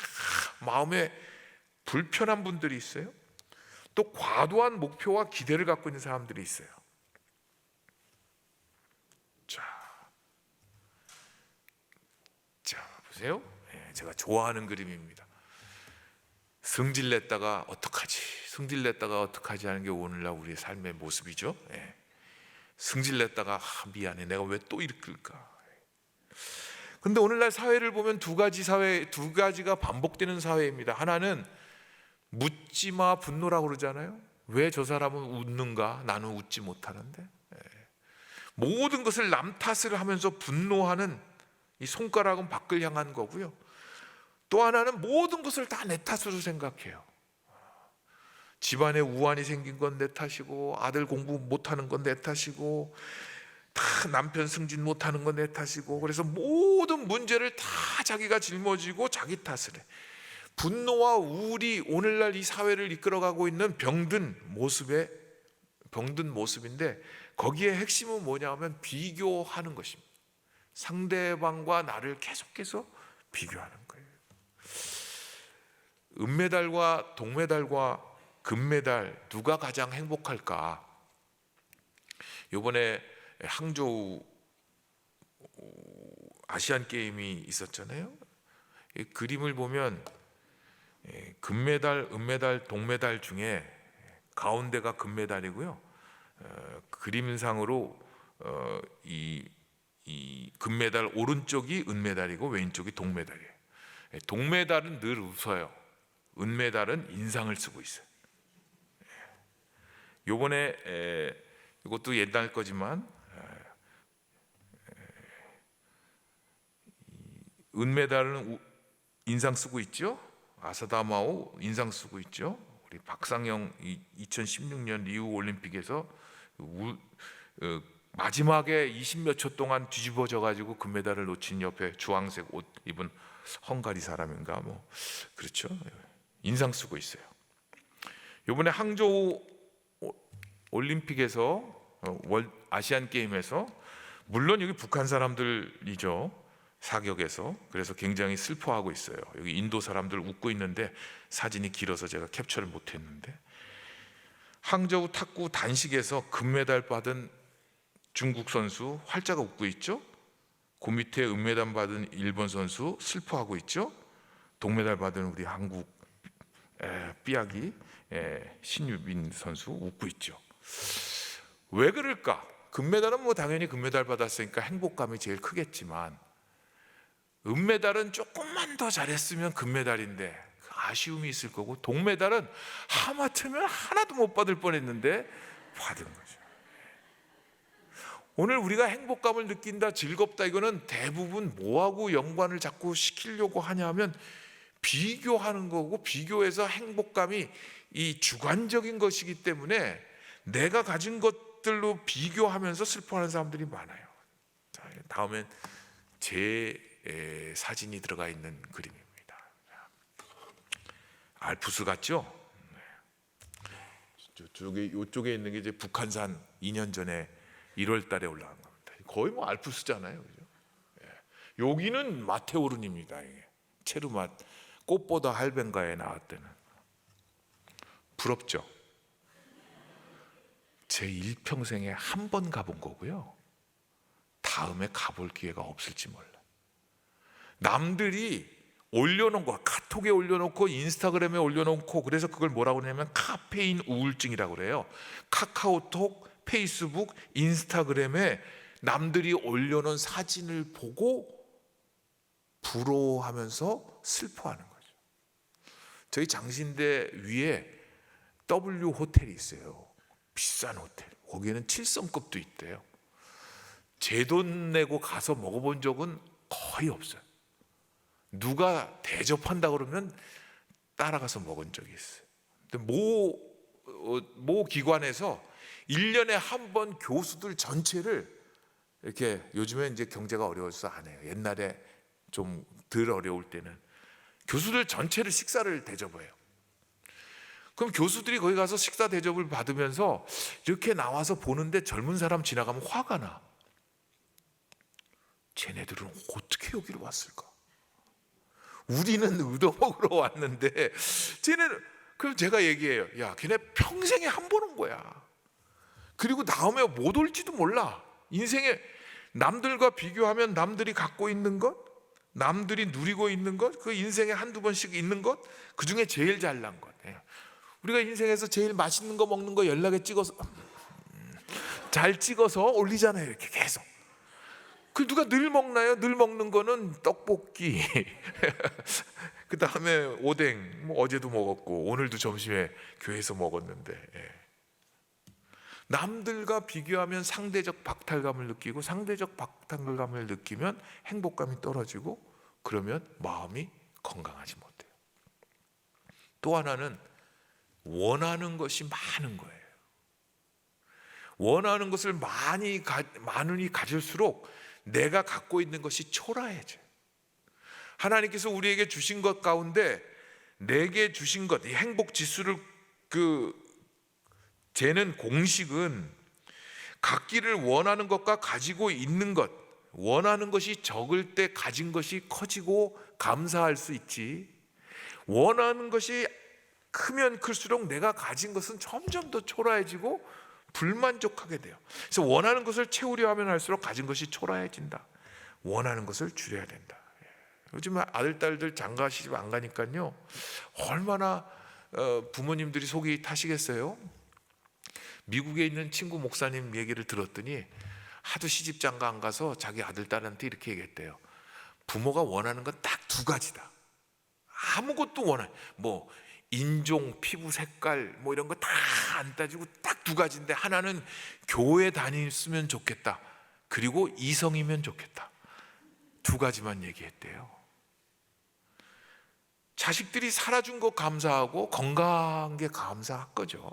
마음에 불편한 분들이 있어요. 또 과도한 목표와 기대를 갖고 있는 사람들이 있어요. 자 보세요. 제가 좋아하는 그림입니다. 승질냈다가 어떡하지 하는 게 오늘날 우리의 삶의 모습이죠. 승질냈다가 미안해, 내가 왜 또 이럴까. 근데 오늘날 사회를 보면 두 가지가 반복되는 사회입니다. 하나는 묻지마 분노라고 그러잖아요. 왜 저 사람은 웃는가, 나는 웃지 못하는데. 모든 것을 남 탓을 하면서 분노하는 이 손가락은 밖을 향한 거고요. 또 하나는 모든 것을 다 내 탓으로 생각해요. 집안에 우환이 생긴 건 내 탓이고, 아들 공부 못하는 건 내 탓이고, 다 남편 승진 못하는 건 내 탓이고, 그래서 모든 문제를 다 자기가 짊어지고 자기 탓을 해. 분노와 우울이 오늘날 이 사회를 이끌어가고 있는 병든 모습인데, 거기에 핵심은 뭐냐면 비교하는 것입니다. 상대방과 나를 계속해서 비교하는 거예요. 은메달과 동메달과 금메달 누가 가장 행복할까? 이번에 항저우 아시안 게임이 있었잖아요. 이 그림을 보면 금메달, 은메달, 동메달 중에 가운데가 금메달이고요. 그림상으로 이 금메달 오른쪽이 은메달이고 왼쪽이 동메달이에요. 동메달은 늘 웃어요. 은메달은 인상을 쓰고 있어요. 요번에 이것도 옛날 거지만 은메달은 인상 쓰고 있죠. 아사다마오 인상 쓰고 있죠. 우리 박상영 2016년 리우 올림픽에서 마지막에 20몇 초 동안 뒤집어져 가지고 금메달을 놓친 옆에 주황색 옷 입은 헝가리 사람인가 뭐 그렇죠. 인상 쓰고 있어요. 이번에 항저우 올림픽에서 아시안 게임에서 물론 여기 북한 사람들이죠. 사격에서. 그래서 굉장히 슬퍼하고 있어요. 여기 인도 사람들 웃고 있는데 사진이 길어서 제가 캡처를 못했는데, 항저우 탁구 단식에서 금메달 받은 중국 선수 활짝 웃고 있죠. 그 밑에 은메달 받은 일본 선수 슬퍼하고 있죠. 동메달 받은 우리 한국 삐약이 신유빈 선수 웃고 있죠. 왜 그럴까? 금메달은 뭐 당연히 금메달 받았으니까 행복감이 제일 크겠지만, 은메달은 조금만 더 잘했으면 금메달인데 아쉬움이 있을 거고, 동메달은 하마터면 하나도 못 받을 뻔했는데 받은 거죠. 오늘 우리가 행복감을 느낀다, 즐겁다, 이거는 대부분 뭐하고 연관을 자꾸 시키려고 하냐면 비교하는 거고, 비교해서 행복감이 이 주관적인 것이기 때문에 내가 가진 것들로 비교하면서 슬퍼하는 사람들이 많아요. 자, 다음엔 제 사진이 들어가 있는 그림입니다. 알프스 같죠? 이쪽에 있는 게 이제 북한산 2년 전에 1월 달에 올라간 겁니다. 거의 뭐 알프스잖아요. 그죠? 여기는 마테오른입니다. 체르맛 꽃보다 할벤가에 나왔다는. 부럽죠? 제 일평생에 한 번 가본 거고요. 다음에 가볼 기회가 없을지 몰라. 남들이 올려놓은 거, 카톡에 올려놓고 인스타그램에 올려놓고, 그래서 그걸 뭐라고 하냐면 카페인 우울증이라고 그래요. 카카오톡, 페이스북, 인스타그램에 남들이 올려놓은 사진을 보고 부러워하면서 슬퍼하는 거죠. 저희 장신대 위에 W 호텔이 있어요. 비싼 호텔. 거기에는 7성급도 있대요. 제 돈 내고 가서 먹어본 적은 거의 없어요. 누가 대접한다 그러면 따라가서 먹은 적이 있어요. 근데 모 기관에서 1년에 한 번 교수들 전체를 이렇게, 요즘에 이제 경제가 어려워서 안 해요. 옛날에 좀 덜 어려울 때는 교수들 전체를 식사를 대접해요. 그럼 교수들이 거기 가서 식사 대접을 받으면서 이렇게 나와서 보는데 젊은 사람 지나가면 화가 나. 쟤네들은 어떻게 여기로 왔을까? 우리는 얻어먹으러 왔는데 쟤네는, 그럼 제가 얘기해요. 야, 걔네 평생에 한 번 온 거야. 그리고 다음에 못 올지도 몰라. 인생에 남들과 비교하면 남들이 갖고 있는 것, 남들이 누리고 있는 것, 그 인생에 한두 번씩 있는 것, 그 중에 제일 잘난 것. 우리가 인생에서 제일 맛있는 거 먹는 거 연락에 찍어서 잘 찍어서 올리잖아요. 이렇게 계속. 그 누가 늘 먹나요? 늘 먹는 거는 떡볶이, 그 다음에 오뎅, 뭐 어제도 먹었고 오늘도 점심에 교회에서 먹었는데, 남들과 비교하면 상대적 박탈감을 느끼고, 상대적 박탈감을 느끼면 행복감이 떨어지고, 그러면 마음이 건강하지 못해요. 또 하나는 원하는 것이 많은 거예요. 원하는 것을 많이 가질수록 내가 갖고 있는 것이 초라해져요. 하나님께서 우리에게 주신 것 가운데 내게 주신 것, 이 행복 지수를 재는 공식은 갖기를 원하는 것과 가지고 있는 것, 원하는 것이 적을 때 가진 것이 커지고 감사할 수 있지, 원하는 것이 크면 클수록 내가 가진 것은 점점 더 초라해지고 불만족하게 돼요. 그래서 원하는 것을 채우려 하면 할수록 가진 것이 초라해진다. 원하는 것을 줄여야 된다. 요즘 아들, 딸들 장가 시집 안 가니까요, 얼마나 부모님들이 속이 타시겠어요? 미국에 있는 친구 목사님 얘기를 들었더니 하도 시집 장가 안 가서 자기 아들, 딸한테 이렇게 얘기했대요. 부모가 원하는 건 딱 두 가지다. 아무것도 원해. 뭐 인종, 피부 색깔 뭐 이런 거 다 안 따지고 딱 두 가지인데, 하나는 교회 다녔으면 좋겠다, 그리고 이성이면 좋겠다. 두 가지만 얘기했대요. 자식들이 살아준 거 감사하고 건강한 게 감사한 거죠.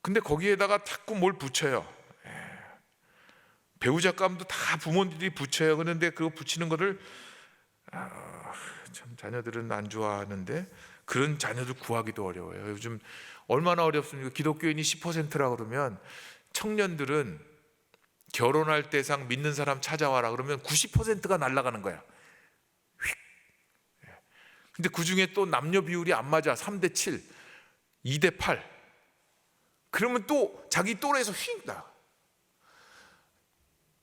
근데 거기에다가 자꾸 뭘 붙여요. 배우자감도 다 부모들이 붙여요. 그런데 그거 붙이는 거를 참 자녀들은 안 좋아하는데, 그런 자녀들 구하기도 어려워요. 요즘 얼마나 어렵습니까? 기독교인이 10%라 그러면 청년들은 결혼할 대상 믿는 사람 찾아와라 그러면 90%가 날아가는 거야. 근데 그 중에 또 남녀 비율이 안 맞아. 3대7, 2대8. 그러면 또 자기 또래에서 휙 나.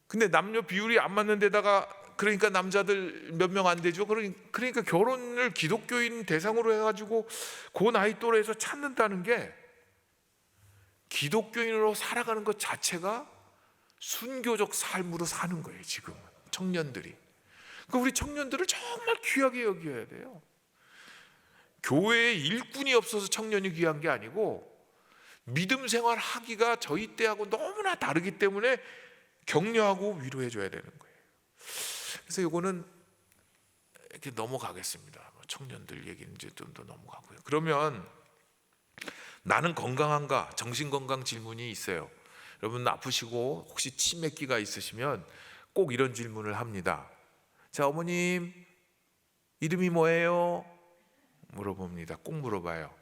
근데 남녀 비율이 안 맞는 데다가, 그러니까 남자들 몇 명 안 되죠. 그러니까 결혼을 기독교인 대상으로 해가지고 그 나이 또래에서 찾는다는 게, 기독교인으로 살아가는 것 자체가 순교적 삶으로 사는 거예요. 지금 청년들이. 그러니까 우리 청년들을 정말 귀하게 여겨야 돼요. 교회에 일꾼이 없어서 청년이 귀한 게 아니고, 믿음 생활 하기가 저희 때하고 너무나 다르기 때문에 격려하고 위로해 줘야 되는 거예요. 그래서 이거는 이렇게 넘어가겠습니다. 청년들 얘기는 이제 좀 더 넘어가고요. 그러면 나는 건강한가? 정신건강 질문이 있어요. 여러분 아프시고 혹시 치매기가 있으시면 꼭 이런 질문을 합니다. 자, 어머님 이름이 뭐예요? 물어봅니다. 꼭 물어봐요.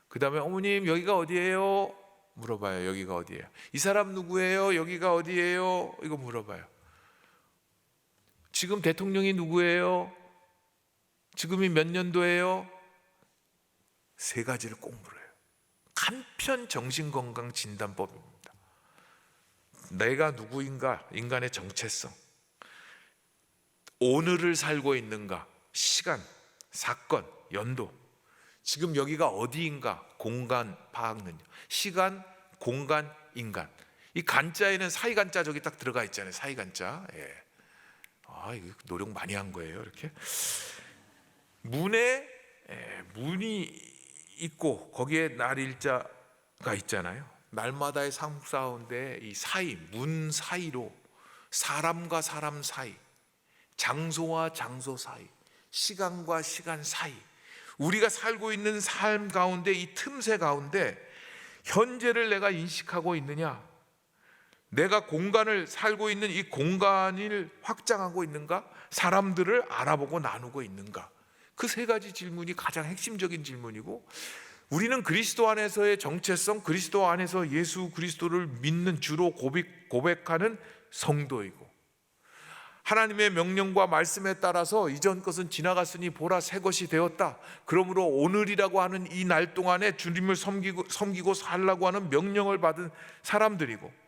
그 다음에 어머님 여기가 어디예요? 물어봐요. 여기가 어디예요? 이 사람 누구예요? 여기가 어디예요? 이거 물어봐요. 지금 대통령이 누구예요? 지금이 몇 년도예요? 세 가지를 꼭 물어요. 간편 정신건강 진단법입니다. 내가 누구인가? 인간의 정체성, 오늘을 살고 있는가? 시간, 사건, 연도, 지금 여기가 어디인가? 공간 파악 능력, 시간, 공간, 인간. 이 간자에는 사이간자 저기 딱 들어가 있잖아요. 사이간자. 예. 이거 노력 많이 한 거예요. 이렇게 문에 문이 있고 거기에 날일자가 있잖아요. 날마다의 삶 가운데 이 사이, 문 사이로 사람과 사람 사이, 장소와 장소 사이, 시간과 시간 사이, 우리가 살고 있는 삶 가운데 이 틈새 가운데 현재를 내가 인식하고 있느냐, 내가 공간을 살고 있는 이 공간을 확장하고 있는가, 사람들을 알아보고 나누고 있는가. 그 세 가지 질문이 가장 핵심적인 질문이고, 우리는 그리스도 안에서의 정체성, 그리스도 안에서 예수 그리스도를 믿는 주로 고백하는 성도이고, 하나님의 명령과 말씀에 따라서 이전 것은 지나갔으니 보라 새 것이 되었다, 그러므로 오늘이라고 하는 이 날 동안에 주님을 섬기고 살라고 하는 명령을 받은 사람들이고,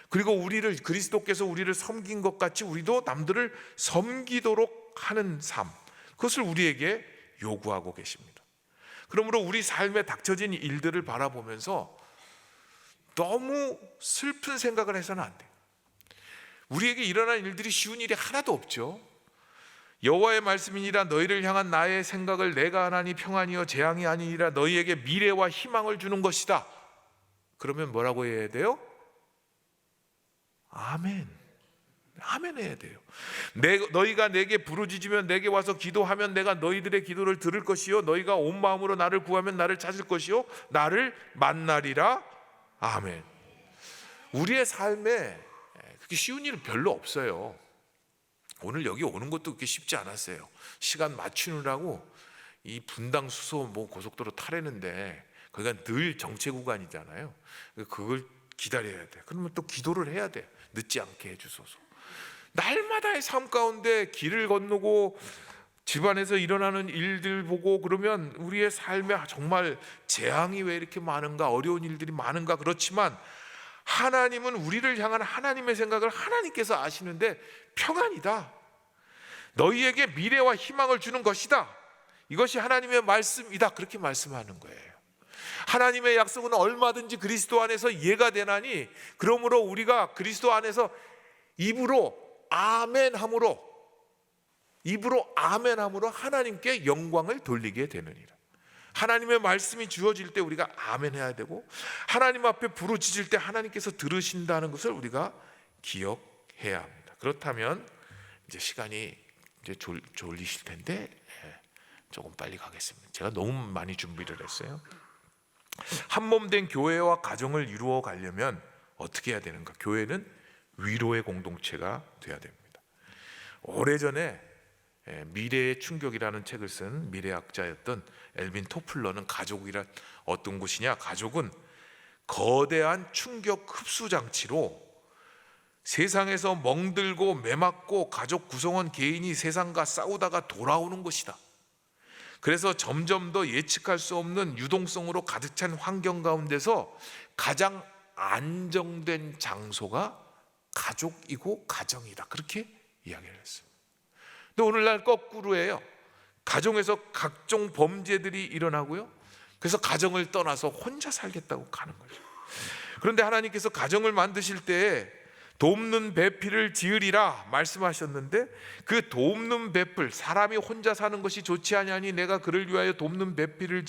그리고 우리를, 그리스도께서 우리를 섬긴 것 같이 우리도 남들을 섬기도록 하는 삶, 그것을 우리에게 요구하고 계십니다. 그러므로 우리 삶에 닥쳐진 일들을 바라보면서 너무 슬픈 생각을 해서는 안 돼요. 우리에게 일어난 일들이 쉬운 일이 하나도 없죠. 여호와의 말씀이니라 너희를 향한 나의 생각을 내가 하나니 평안이요 재앙이 아니니라 너희에게 미래와 희망을 주는 것이다. 그러면 뭐라고 해야 돼요? 아멘. 아멘 해야 돼요. 너희가 내게 부르짖으면 내게 와서 기도하면 내가 너희들의 기도를 들을 것이요 너희가 온 마음으로 나를 구하면 나를 찾을 것이요 나를 만나리라. 아멘. 우리의 삶에 그렇게 쉬운 일은 별로 없어요. 오늘 여기 오는 것도 그렇게 쉽지 않았어요. 시간 맞추느라고 이 분당 수소 뭐 고속도로 타려는데 거기가 늘 정체 구간이잖아요. 그걸 기다려야 돼. 그러면 또 기도를 해야 돼. 늦지 않게 해주소서. 날마다의 삶 가운데 길을 건너고 집안에서 일어나는 일들 보고 그러면 우리의 삶에 정말 재앙이 왜 이렇게 많은가, 어려운 일들이 많은가. 그렇지만 하나님은 우리를 향한 하나님의 생각을 하나님께서 아시는데 평안이다. 너희에게 미래와 희망을 주는 것이다. 이것이 하나님의 말씀이다. 그렇게 말씀하는 거예요. 하나님의 약속은 얼마든지 그리스도 안에서 이해가 되나니, 그러므로 우리가 그리스도 안에서 입으로 아멘함으로 하나님께 영광을 돌리게 되느니라. 하나님의 말씀이 주어질 때 우리가 아멘해야 되고, 하나님 앞에 부르짖을 때 하나님께서 들으신다는 것을 우리가 기억해야 합니다. 그렇다면 이제 시간이 이제 졸리실 텐데 조금 빨리 가겠습니다. 제가 너무 많이 준비를 했어요. 한몸된 교회와 가정을 이루어 가려면 어떻게 해야 되는가? 교회는 위로의 공동체가 돼야 됩니다. 오래전에 미래의 충격이라는 책을 쓴 미래학자였던 엘빈 토플러는 가족이란 어떤 곳이냐? 가족은 거대한 충격 흡수 장치로 세상에서 멍들고 매맞고 가족 구성원 개인이 세상과 싸우다가 돌아오는 것이다. 그래서 점점 더 예측할 수 없는 유동성으로 가득 찬 환경 가운데서 가장 안정된 장소가 가족이고 가정이다. 그렇게 이야기를 했습니다. 근데 오늘날 거꾸로예요. 가정에서 각종 범죄들이 일어나고요. 그래서 가정을 떠나서 혼자 살겠다고 가는 거죠. 그런데 하나님께서 가정을 만드실 때 돕는 배필을 지으리라 말씀하셨는데, 그 돕는 배필, 사람이 혼자 사는 것이 좋지 아니하니 내가 그를 위하여 돕는 배필을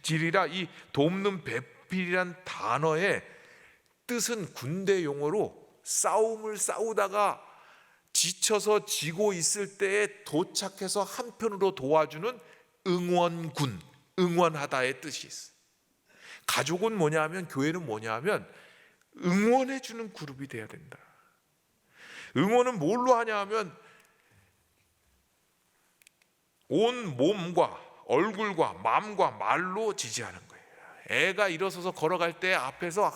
지으리라. 이 돕는 배필이란 단어의 뜻은 군대 용어로 싸움을 싸우다가 지쳐서 지고 있을 때에 도착해서 한편으로 도와주는 응원군, 응원하다의 뜻이 있어요. 가족은 뭐냐 하면, 교회는 뭐냐 하면 응원해 주는 그룹이 돼야 된다. 응원은 뭘로 하냐 하면 온 몸과 얼굴과 마음과 말로 지지하는 거예요. 애가 일어서서 걸어갈 때 앞에서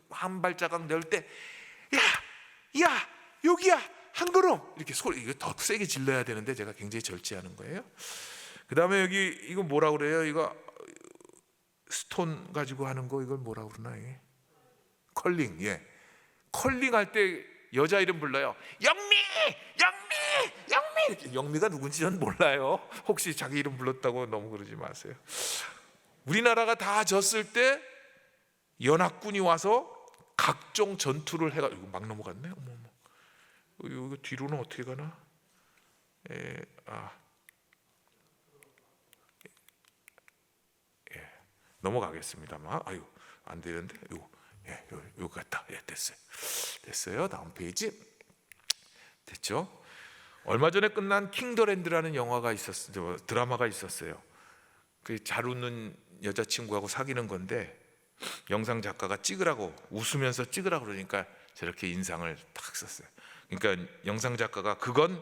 한 발자국 내올 때 야 여기야 한 걸음, 이렇게 소리, 이거 더 세게 질러야 되는데 제가 굉장히 절제하는 거예요. 그 다음에 여기 이거 뭐라 그래요? 이거 스톤 가지고 하는 거, 이걸 뭐라 그러나? 이게 컬링. 컬링 할 때 여자 이름 불러요. 영미. 이렇게. 영미가 누군지 전 몰라요. 혹시 자기 이름 불렀다고 너무 그러지 마세요. 우리나라가 다 졌을 때 연합군이 와서 각종 전투를 해가. 이거 막 넘어갔네. 어머. 이거 뒤로는 어떻게 가나? 넘어가겠습니다만. 아유, 안 되는데. 요거 같다. 됐어요. 다음 페이지. 됐죠? 얼마 전에 끝난 킹더랜드라는 영화가 있었어요. 드라마가 있었어요. 그 잘 웃는 여자친구하고 사귀는 건데, 영상 작가가 찍으라고, 웃으면서 찍으라고 그러니까 저렇게 인상을 딱 썼어요. 그러니까 영상 작가가 그건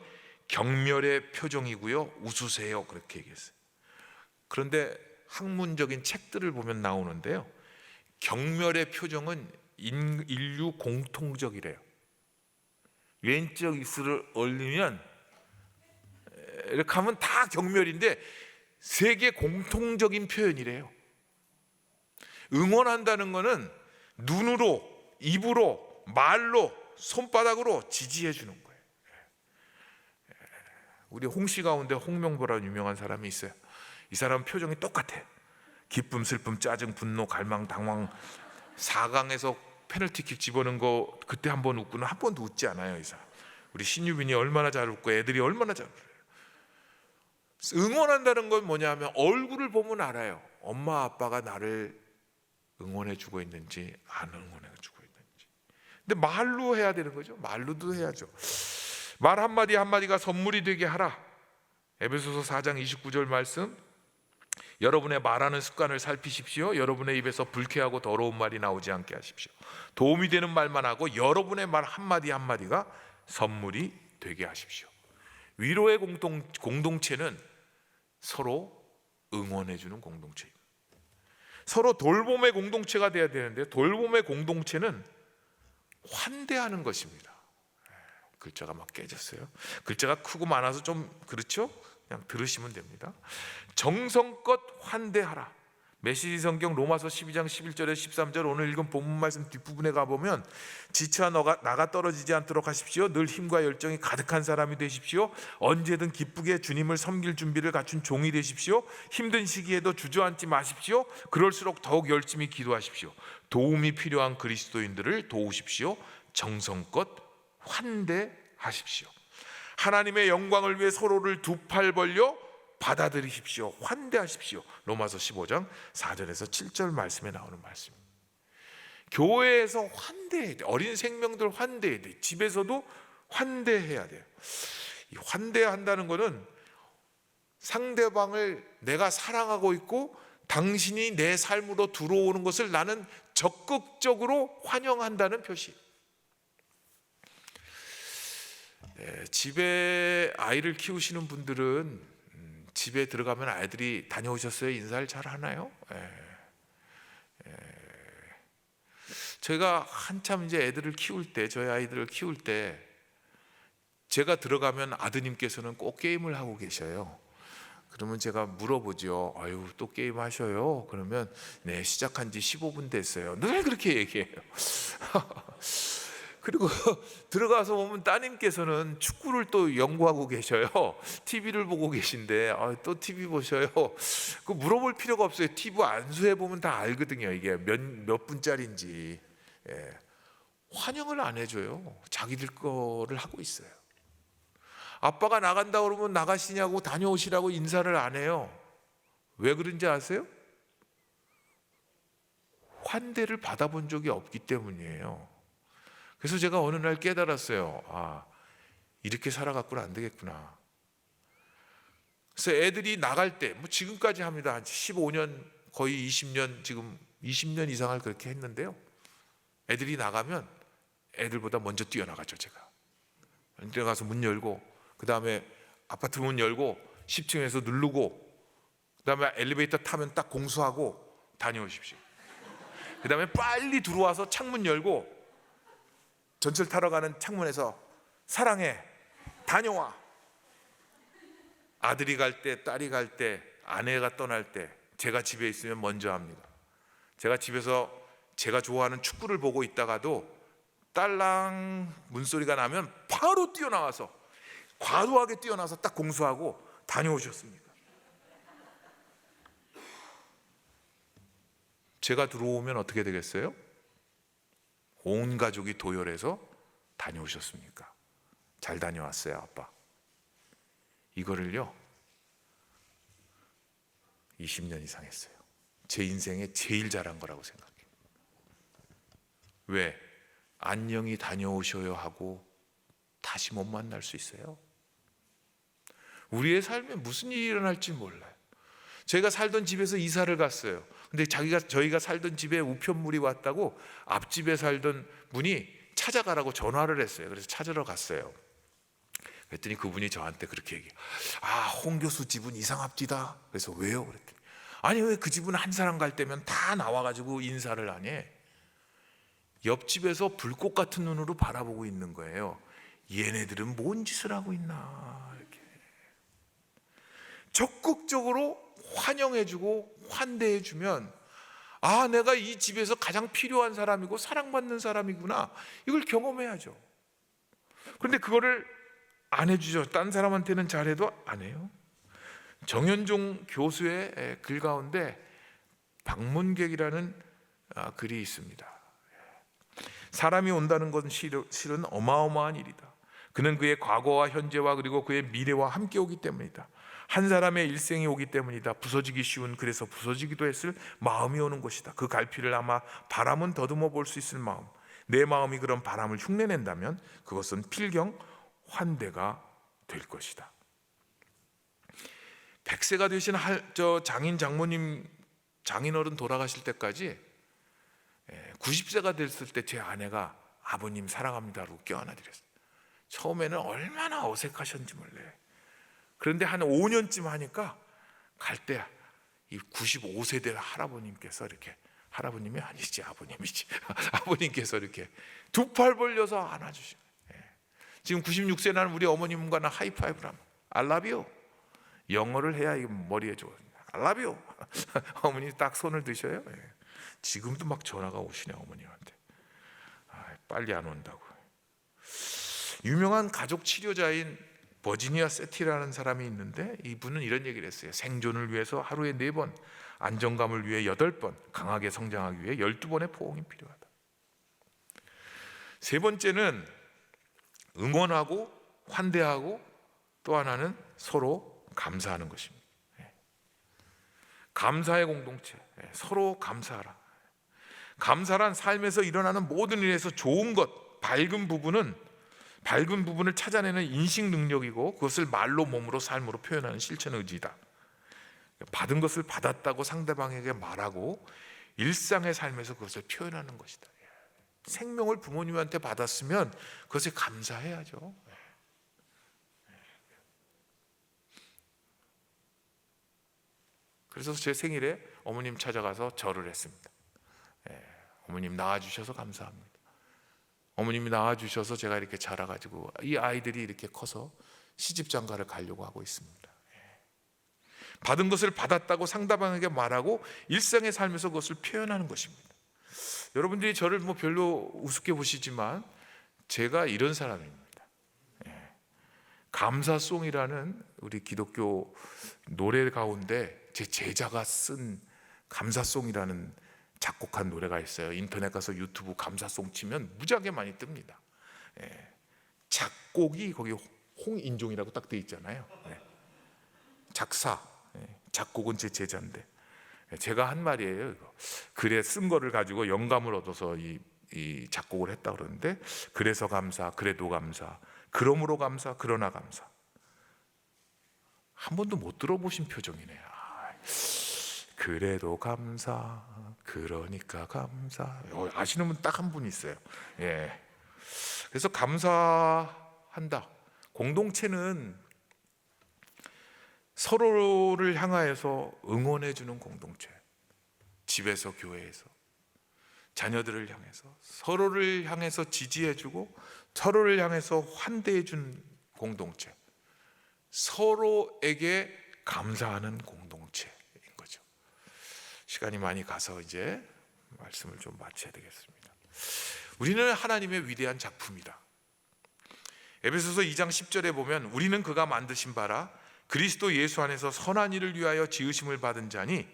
경멸의 표정이고요, 웃으세요, 그렇게 얘기했어요. 그런데 학문적인 책들을 보면 나오는데요, 경멸의 표정은 인류 공통적이래요. 왼쪽 입술을 올리면 이렇게 하면 다 경멸인데 세계 공통적인 표현이래요. 응원한다는 것은 눈으로, 입으로, 말로, 손바닥으로 지지해 주는 거예요. 우리 홍씨 가운데 홍명보라는 유명한 사람이 있어요. 이 사람 표정이 똑같아. 기쁨, 슬픔, 짜증, 분노, 갈망, 당황. 4강에서 페널티킥 집어넣은 거 그때 한 번 웃고는 한 번도 웃지 않아요. 이 사람. 우리 신유빈이 얼마나 잘 웃고 애들이 얼마나 잘 웃어요. 응원한다는 건 뭐냐면 얼굴을 보면 알아요. 엄마 아빠가 나를 응원해 주고 있는지 안 응원해 주고 있는지. 근데 말로 해야 되는 거죠. 말로도 해야죠. 말 한마디 한마디가 선물이 되게 하라. 에베소서 4장 29절 말씀. 여러분의 말하는 습관을 살피십시오. 여러분의 입에서 불쾌하고 더러운 말이 나오지 않게 하십시오. 도움이 되는 말만 하고 여러분의 말 한마디 한마디가 선물이 되게 하십시오. 위로의 공동체는 서로 응원해주는 공동체입니다. 서로 돌봄의 공동체가 돼야 되는데, 돌봄의 공동체는 환대하는 것입니다. 글자가 막 깨졌어요. 글자가 크고 많아서 좀 그렇죠? 그냥 들으시면 됩니다. 정성껏 환대하라. 메시지 성경 로마서 12장 11절에 13절 오늘 읽은 본문 말씀 뒷부분에 가보면 지체와 나가 떨어지지 않도록 하십시오. 늘 힘과 열정이 가득한 사람이 되십시오. 언제든 기쁘게 주님을 섬길 준비를 갖춘 종이 되십시오. 힘든 시기에도 주저앉지 마십시오. 그럴수록 더욱 열심히 기도하십시오. 도움이 필요한 그리스도인들을 도우십시오. 정성껏 환대하십시오. 하나님의 영광을 위해 서로를 두 팔 벌려 받아들이십시오. 환대하십시오. 로마서 15장 4절에서 7절 말씀에 나오는 말씀입니다. 교회에서 환대해야 돼. 어린 생명들 환대해야 돼. 집에서도 환대해야 돼요. 이 환대한다는 것은 상대방을 내가 사랑하고 있고 당신이 내 삶으로 들어오는 것을 나는 적극적으로 환영한다는 표시. 집에 아이를 키우시는 분들은 집에 들어가면 아이들이 다녀오셨어요? 인사를 잘 하나요? 제가 한참 이제 애들을 키울 때, 저희 아이들을 키울 때 제가 들어가면 아드님께서는 꼭 게임을 하고 계셔요. 그러면 제가 물어보죠. 아유, 또 게임 하셔요? 그러면 네, 시작한 지 15분 됐어요. 늘 그렇게 얘기해요. 그리고 들어가서 보면 따님께서는 축구를 또 연구하고 계셔요. TV를 보고 계신데 또 TV 보셔요. 그 물어볼 필요가 없어요. TV 안수해 보면 다 알거든요. 이게 몇 분짜리인지. 환영을 안 해줘요. 자기들 거를 하고 있어요. 아빠가 나간다 그러면 나가시냐고 다녀오시라고 인사를 안 해요. 왜 그런지 아세요? 환대를 받아본 적이 없기 때문이에요. 그래서 제가 어느 날 깨달았어요. 이렇게 살아갖고는 안 되겠구나. 그래서 애들이 나갈 때, 지금까지 합니다. 한 15년, 거의 20년, 지금 20년 이상을 그렇게 했는데요. 애들이 나가면 애들보다 먼저 뛰어나가죠, 제가. 들어가서 문 열고, 그 다음에 아파트 문 열고, 10층에서 누르고, 그 다음에 엘리베이터 타면 딱 공수하고 다녀오십시오. 그 다음에 빨리 들어와서 창문 열고, 전철 타러 가는 창문에서 사랑해, 다녀와. 아들이 갈 때, 딸이 갈 때, 아내가 떠날 때 제가 집에 있으면 먼저 합니다. 제가 집에서 제가 좋아하는 축구를 보고 있다가도 딸랑 문소리가 나면 바로 뛰어나와서 과도하게 뛰어나와서 딱 공수하고 다녀오셨습니까? 제가 들어오면 어떻게 되겠어요? 온 가족이 도열해서 다녀오셨습니까? 잘 다녀왔어요, 아빠. 이거를요 20년 이상 했어요. 제 인생에 제일 잘한 거라고 생각해요. 왜? 안녕히 다녀오셔요 하고 다시 못 만날 수 있어요. 우리의 삶에 무슨 일이 일어날지 몰라요. 저희가 살던 집에서 이사를 갔어요. 근데 저희가 살던 집에 우편물이 왔다고 앞집에 살던 분이 찾아가라고 전화를 했어요. 그래서 찾으러 갔어요. 그랬더니 그분이 저한테 그렇게 얘기해요. 홍 교수 집은 이상합디다. 그래서 왜요? 그랬더니 아니, 왜 그 집은 한 사람 갈 때면 다 나와가지고 인사를 하니? 옆집에서 불꽃 같은 눈으로 바라보고 있는 거예요. 얘네들은 뭔 짓을 하고 있나. 이렇게 적극적으로 환영해주고 환대해주면 내가 이 집에서 가장 필요한 사람이고 사랑받는 사람이구나, 이걸 경험해야죠. 그런데 그거를 안 해주죠. 딴 사람한테는 잘해도 안 해요. 정현종 교수의 글 가운데 방문객이라는 글이 있습니다. 사람이 온다는 건 실은 어마어마한 일이다. 그는 그의 과거와 현재와 그리고 그의 미래와 함께 오기 때문이다. 한 사람의 일생이 오기 때문이다. 부서지기 쉬운, 그래서 부서지기도 했을 마음이 오는 것이다. 그 갈피를 아마 바람은 더듬어 볼 수 있을 마음. 내 마음이 그런 바람을 흉내낸다면 그것은 필경 환대가 될 것이다. 100세가 되신 장인 장모님, 장인어른 돌아가실 때까지 90세가 됐을 때 제 아내가 아버님 사랑합니다라고 껴안아드렸어요. 처음에는 얼마나 어색하셨는지 몰라요. 그런데 한 5년쯤 하니까 갈 때 이 95세 된 할아버님께서 이렇게, 할아버님이 아니지 아버님이지 아버님께서 이렇게 두 팔 벌려서 안아주시고, 지금 96세 나는 우리 어머님과 나 하이파이브를 하면 I love you. 영어를 해야 이거 머리에 좋아. I love you. 어머니 딱 손을 드셔요. 지금도 막 전화가 오시네 어머니한테. 빨리 안 온다고. 유명한 가족 치료자인 버지니아 세티라는 사람이 있는데 이분은 이런 얘기를 했어요. 생존을 위해서 하루에 4번, 안정감을 위해 8번, 강하게 성장하기 위해 12번의 포옹이 필요하다. 세 번째는 응원하고 환대하고 또 하나는 서로 감사하는 것입니다. 감사의 공동체, 서로 감사하라. 감사란 삶에서 일어나는 모든 일에서 좋은 것, 밝은 부분을 찾아내는 인식 능력이고 그것을 말로, 몸으로, 삶으로 표현하는 실천 의지다. 받은 것을 받았다고 상대방에게 말하고 일상의 삶에서 그것을 표현하는 것이다. 생명을 부모님한테 받았으면 그것에 감사해야죠. 그래서 제 생일에 어머님 찾아가서 절을 했습니다. 어머님 낳아주셔서 감사합니다. 어머님이 낳아주셔서 제가 이렇게 자라가지고 이 아이들이 이렇게 커서 시집장가를 가려고 하고 있습니다. 받은 것을 받았다고 상대방에게 말하고 일상의 삶에서 그것을 표현하는 것입니다. 여러분들이 저를 별로 우습게 보시지만 제가 이런 사람입니다. 감사송이라는 우리 기독교 노래 가운데 제 제자가 쓴 감사송이라는 작곡한 노래가 있어요. 인터넷 가서 유튜브 감사송 치면 무지하게 많이 뜹니다. 작곡이 거기 홍인종이라고 딱 돼 있잖아요. 작사, 작곡은 제 제자인데 제가 한 말이에요. 글에 쓴 거를 가지고 영감을 얻어서 이 작곡을 했다 그러는데, 그래서 감사, 그래도 감사, 그러므로 감사, 그러나 감사. 한 번도 못 들어보신 표정이네요. 그래도 감사, 그러니까 감사. 아시는 분 딱 한 분 있어요. 그래서 감사한다. 공동체는 서로를 향하여서 응원해 주는 공동체. 집에서, 교회에서, 자녀들을 향해서 서로를 향해서 지지해 주고 서로를 향해서 환대해 주는 공동체. 서로에게 감사하는 공동체인 거죠. 시간이 많이 가서 이제 말씀을 좀 마쳐야 되겠습니다. 우리는 하나님의 위대한 작품이다. 에베소서 2장 10절에 보면 우리는 그가 만드신 바라 그리스도 예수 안에서 선한 일을 위하여 지으심을 받은 자니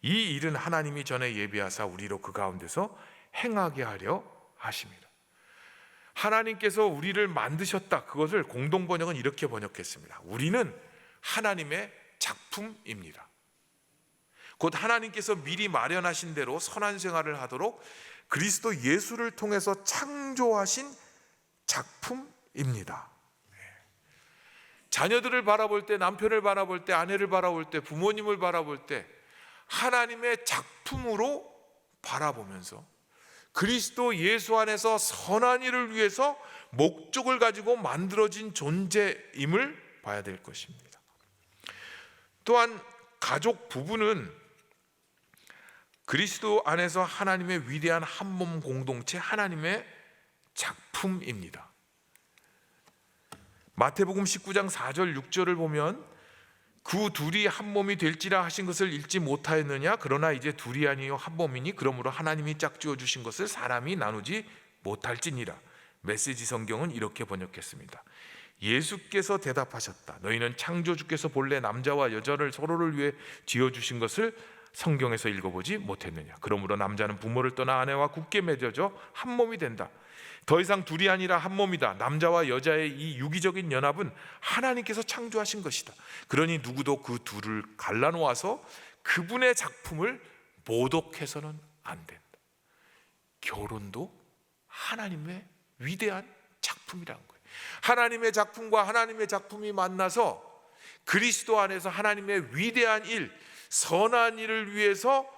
이 일은 하나님이 전에 예비하사 우리로 그 가운데서 행하게 하려 하심이라. 하나님께서 우리를 만드셨다. 그것을 공동 번역은 이렇게 번역했습니다. 우리는 하나님의 작품입니다. 곧 하나님께서 미리 마련하신 대로 선한 생활을 하도록 그리스도 예수를 통해서 창조하신 작품입니다. 자녀들을 바라볼 때, 남편을 바라볼 때, 아내를 바라볼 때, 부모님을 바라볼 때 하나님의 작품으로 바라보면서 그리스도 예수 안에서 선한 일을 위해서 목적을 가지고 만들어진 존재임을 봐야 될 것입니다. 또한 가족 부부는 그리스도 안에서 하나님의 위대한 한몸 공동체, 하나님의 작품입니다. 마태복음 19장 4절 6절을 보면 그 둘이 한 몸이 될지라 하신 것을 읽지 못하였느냐? 그러나 이제 둘이 아니요 한 몸이니 그러므로 하나님이 짝지어 주신 것을 사람이 나누지 못할지니라. 메시지 성경은 이렇게 번역했습니다. 예수께서 대답하셨다. 너희는 창조주께서 본래 남자와 여자를 서로를 위해 지어주신 것을 성경에서 읽어보지 못했느냐? 그러므로 남자는 부모를 떠나 아내와 굳게 맺어져 한 몸이 된다. 더 이상 둘이 아니라 한 몸이다. 남자와 여자의 이 유기적인 연합은 하나님께서 창조하신 것이다. 그러니 누구도 그 둘을 갈라놓아서 그분의 작품을 모독해서는 안 된다. 결혼도 하나님의 위대한 작품이라는 거예요. 하나님의 작품과 하나님의 작품이 만나서 그리스도 안에서 하나님의 위대한 일, 선한 일을 위해서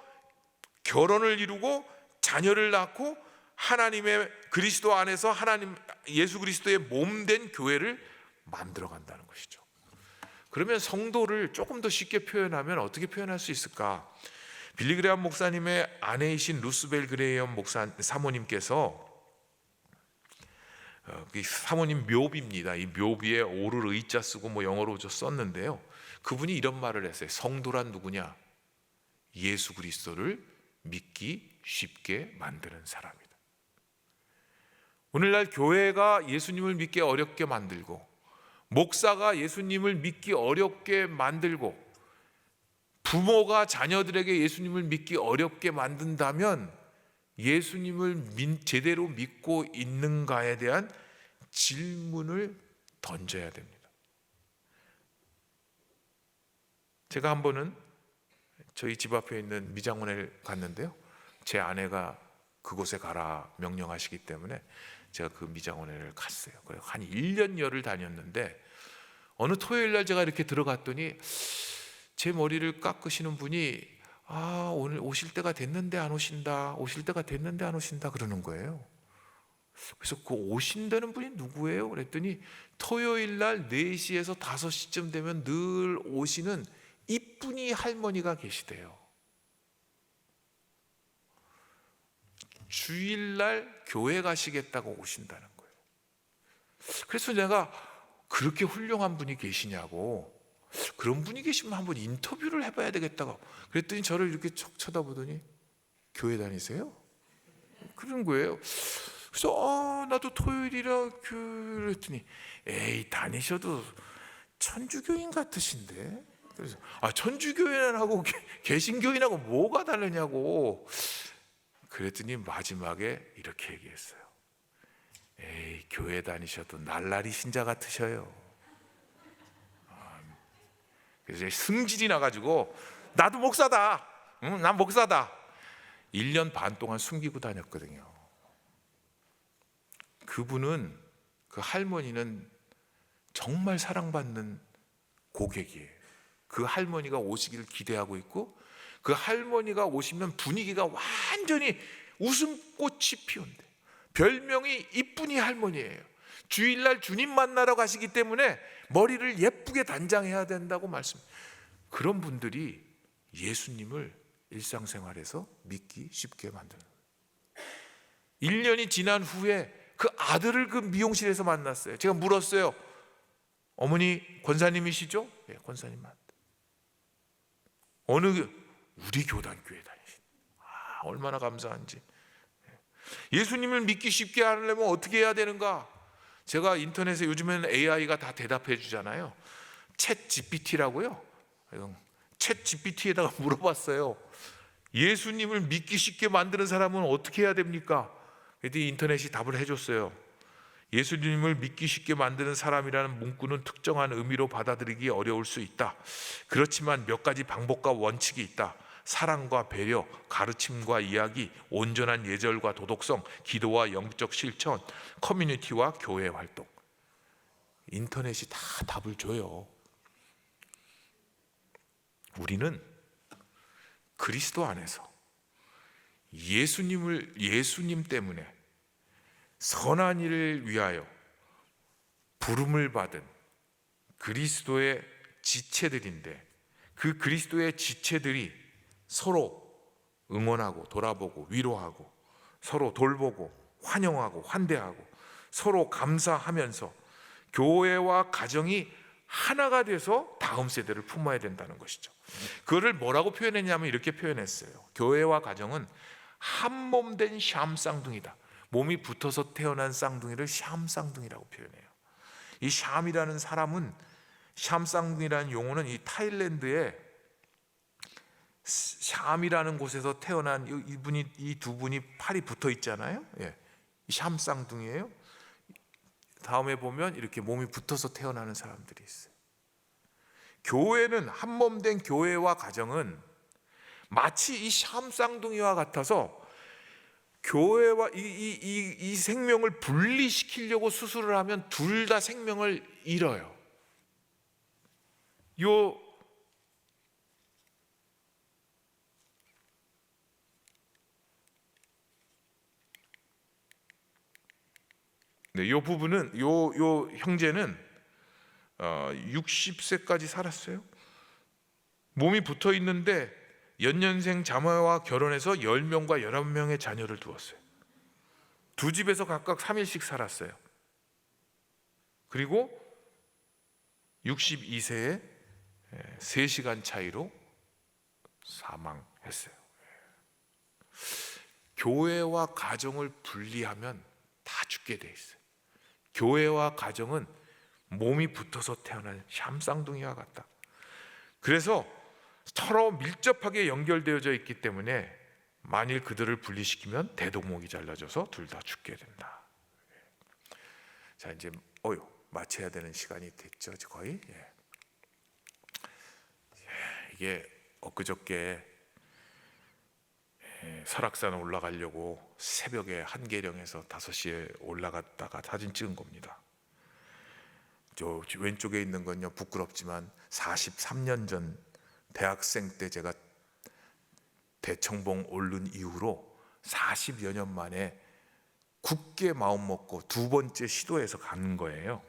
결혼을 이루고 자녀를 낳고 하나님의 그리스도 안에서 하나님 예수 그리스도의 몸된 교회를 만들어 간다는 것이죠. 그러면 성도를 조금 더 쉽게 표현하면 어떻게 표현할 수 있을까? 빌리 그레이엄 목사님의 아내이신 루스벨 그레이엄 사모님께서 사모님 묘비입니다. 이 묘비에 오를 의자 쓰고 영어로 썼는데요. 그분이 이런 말을 했어요. 성도란 누구냐? 예수 그리스도를 믿기 쉽게 만드는 사람이다. 오늘날 교회가 예수님을 믿기 어렵게 만들고, 목사가 예수님을 믿기 어렵게 만들고, 부모가 자녀들에게 예수님을 믿기 어렵게 만든다면 예수님을 제대로 믿고 있는가에 대한 질문을 던져야 됩니다. 제가 한 번은 저희 집 앞에 있는 미장원에 갔는데요, 제 아내가 그곳에 가라 명령하시기 때문에 제가 그 미장원회를 갔어요. 그래서 한 1년여를 다녔는데, 어느 토요일 날 제가 이렇게 들어갔더니 제 머리를 깎으시는 분이 오늘 오실 때가 됐는데 안 오신다, 오실 때가 됐는데 안 오신다 그러는 거예요. 그래서 그 오신다는 분이 누구예요? 그랬더니 토요일 날 4시에서 5시쯤 되면 늘 오시는 이쁜이 할머니가 계시대요. 주일날 교회 가시겠다고 오신다는 거예요. 그래서 내가 그렇게 훌륭한 분이 계시냐고, 그런 분이 계시면 한번 인터뷰를 해봐야 되겠다고 그랬더니 저를 이렇게 척 쳐다보더니 교회 다니세요? 그런 거예요. 그래서 나도 토요일이라 그랬더니 에이 다니셔도 천주교인 같으신데. 그래서 천주교인하고 개신교인하고 뭐가 다르냐고 그랬더니 마지막에 이렇게 얘기했어요. 에이 교회 다니셔도 날라리 신자 같으셔요. 그래서 승질이 나가지고 나도 목사다, 난 목사다, 1년 반 동안 숨기고 다녔거든요. 그분은, 그 할머니는 정말 사랑받는 고객이에요. 그 할머니가 오시기를 기대하고 있고, 그 할머니가 오시면 분위기가 완전히 웃음꽃이 피운대. 별명이 이쁜이 할머니예요. 주일날 주님 만나러 가시기 때문에 머리를 예쁘게 단장해야 된다고 말씀. 그런 분들이 예수님을 일상생활에서 믿기 쉽게 만드는 거예요. 1년이 지난 후에 그 아들을 그 미용실에서 만났어요. 제가 물었어요. 어머니 권사님이시죠? 네, 권사님. 어느 우리 교단교회 다니신. 얼마나 감사한지. 예수님을 믿기 쉽게 하려면 어떻게 해야 되는가? 제가 인터넷에 요즘에는 AI가 다 대답해 주잖아요. 챗 GPT라고요. 챗 GPT에다가 물어봤어요. 예수님을 믿기 쉽게 만드는 사람은 어떻게 해야 됩니까? 그랬더니 인터넷이 답을 해줬어요. 예수님을 믿기 쉽게 만드는 사람이라는 문구는 특정한 의미로 받아들이기 어려울 수 있다. 그렇지만 몇 가지 방법과 원칙이 있다. 사랑과 배려, 가르침과 이야기, 온전한 예절과 도덕성, 기도와 영적 실천, 커뮤니티와 교회 활동. 인터넷이 다 답을 줘요. 우리는 그리스도 안에서 예수님 때문에 선한 일을 위하여 부름을 받은 그리스도의 지체들인데, 그 그리스도의 지체들이 서로 응원하고 돌아보고 위로하고 서로 돌보고 환영하고 환대하고 서로 감사하면서 교회와 가정이 하나가 돼서 다음 세대를 품어야 된다는 것이죠. 그거를 뭐라고 표현했냐면 이렇게 표현했어요. 교회와 가정은 한 몸 된 샴 쌍둥이다. 몸이 붙어서 태어난 쌍둥이를 샴 쌍둥이라고 표현해요. 이 샴이라는 사람은, 샴 쌍둥이라는 용어는 이 타일랜드에 샴이라는 곳에서 태어난 이 두 분이 팔이 붙어 있잖아요. 예, 샴 쌍둥이에요. 다음에 보면 이렇게 몸이 붙어서 태어나는 사람들이 있어요. 교회는, 한 몸 된 교회와 가정은 마치 이 샴 쌍둥이와 같아서 교회와 이 생명을 분리시키려고 수술을 하면 둘 다 생명을 잃어요. 요 부분은, 요 형제는 60세까지 살았어요. 몸이 붙어 있는데 연년생 자매와 결혼해서 10명과 11명의 자녀를 두었어요. 두 집에서 각각 3일씩 살았어요. 그리고 62세에 3시간 차이로 사망했습니다. 했어요. 교회와 가정을 분리하면 다 죽게 돼 있어요. 교회와 가정은 몸이 붙어서 태어난 샴쌍둥이와 같다. 그래서 서로 밀접하게 연결되어져 있기 때문에 만일 그들을 분리시키면 대동목이 잘라져서 둘 다 죽게 된다. 자, 이제 마쳐야 되는 시간이 됐죠, 거의. 이게 엊그저께 설악산 올라가려고 새벽에 한계령에서 5시에 올라갔다가 사진 찍은 겁니다. 저 왼쪽에 있는 건요, 부끄럽지만 43년 전 대학생 때 제가 대청봉 오른 이후로 40여 년 만에 굳게 마음 먹고 두 번째 시도해서 가는 거예요.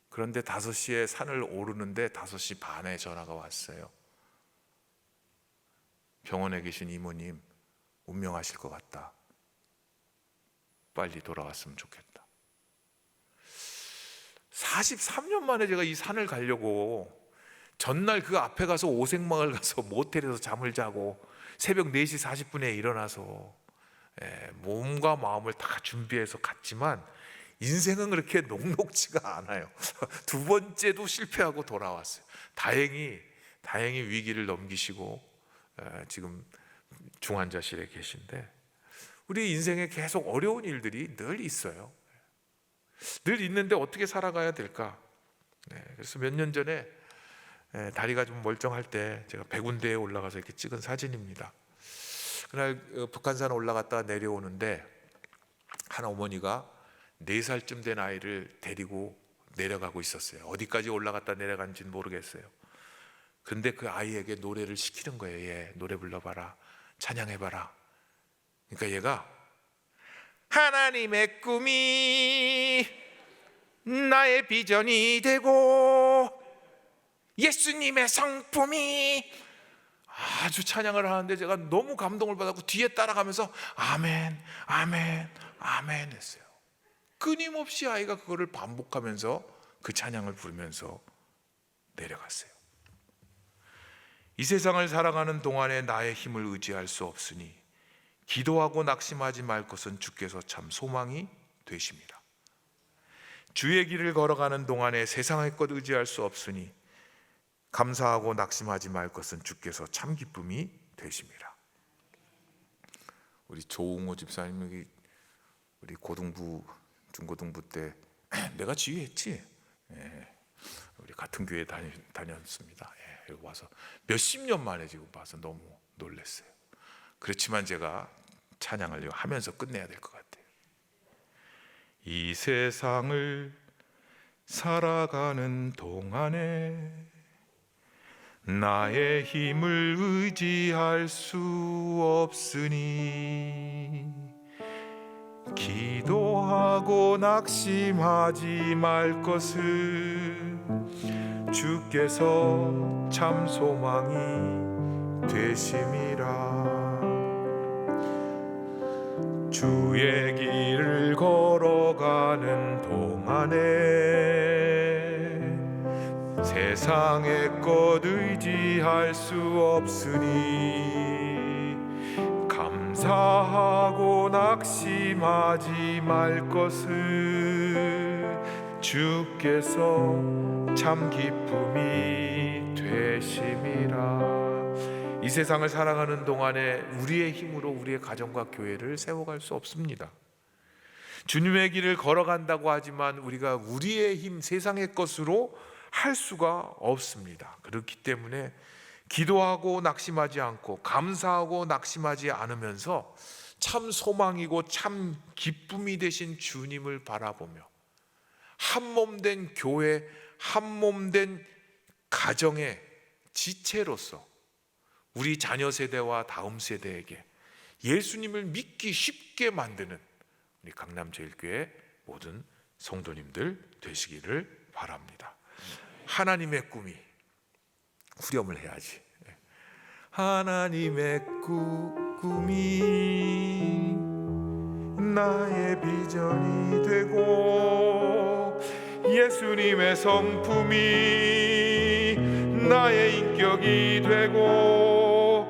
그런데 5시에 산을 오르는데 5시 반에 전화가 왔어요. 병원에 계신 이모님 운명하실 것 같다. 빨리 돌아왔으면 좋겠다. 43년 만에 제가 이 산을 가려고 전날 그 앞에 가서 오색마을 가서 모텔에서 잠을 자고 새벽 4시 40분에 일어나서 몸과 마음을 다 준비해서 갔지만 인생은 그렇게 녹록지가 않아요. 두 번째도 실패하고 돌아왔어요. 다행히 위기를 넘기시고 지금 중환자실에 계신데, 우리 인생에 계속 어려운 일들이 늘 있어요. 늘 있는데 어떻게 살아가야 될까? 그래서 몇 년 전에 다리가 좀 멀쩡할 때 제가 백운대에 올라가서 이렇게 찍은 사진입니다. 그날 북한산 올라갔다가 내려오는데 한 어머니가 4살쯤 된 아이를 데리고 내려가고 있었어요. 어디까지 올라갔다 내려간지는 모르겠어요. 근데 그 아이에게 노래를 시키는 거예요. 얘 노래 불러봐라, 찬양해봐라. 그러니까 얘가 하나님의 꿈이 나의 비전이 되고 예수님의 성품이, 아주 찬양을 하는데 제가 너무 감동을 받았고 뒤에 따라가면서 아멘, 아멘, 아멘 했어요. 끊임없이 아이가 그거를 반복하면서 그 찬양을 부르면서 내려갔어요. 이 세상을 살아가는 동안에 나의 힘을 의지할 수 없으니 기도하고 낙심하지 말 것은 주께서 참 소망이 되십니다. 주의 길을 걸어가는 동안에 세상의 것 의지할 수 없으니 감사하고 낙심하지 말 것은 주께서 참 기쁨이 되십니다. 우리 조웅호 집사님이 우리 고등부 중고등부 때 내가 지휘했지. 우리 같은 교회 다녔습니다. 여기 와서 몇십 년 만에 지금 봐서 너무 놀랐어요. 그렇지만 제가 찬양을 하면서 끝내야 될 것 같아요. 이 세상을 살아가는 동안에 나의 힘을 의지할 수 없으니 기도하고 낙심하지 말 것을 주께서 참 소망이 되심이라. 주의 길을 걸어가는 동안에 세상의 것 의지할 수 없으니 감사하고 낙심하지 말 것을 주께서 참 기쁨이 되심이라. 이 세상을 살아가는 동안에 우리의 힘으로 우리의 가정과 교회를 세워갈 수 없습니다. 주님의 길을 걸어간다고 하지만 우리가 우리의 힘, 세상의 것으로 할 수가 없습니다. 그렇기 때문에 기도하고 낙심하지 않고 감사하고 낙심하지 않으면서 참 소망이고 참 기쁨이 되신 주님을 바라보며 한몸된 교회, 한몸된 가정의 지체로서 우리 자녀 세대와 다음 세대에게 예수님을 믿기 쉽게 만드는 우리 강남제일교회 모든 성도님들 되시기를 바랍니다. 하나님의 꿈이, 후렴을 해야지. 하나님의 꿈이 나의 비전이 되고 예수님의 성품이 나의 인격이 되고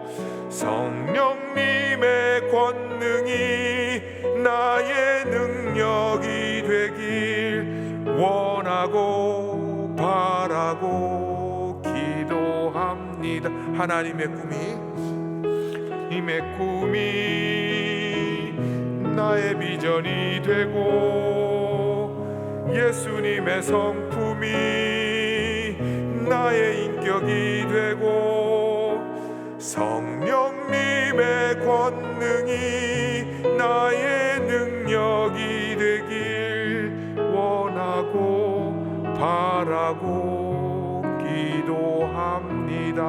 성령님의 권능이 나의 능력이 되길 원하고 바라고 기도합니다. 하나님의 꿈이 나의 비전이 되고 예수님의 성품이 나의 인격이 되고 성령님의 권능이 나의 능력이 되길 원하고 바라고 기도합니다.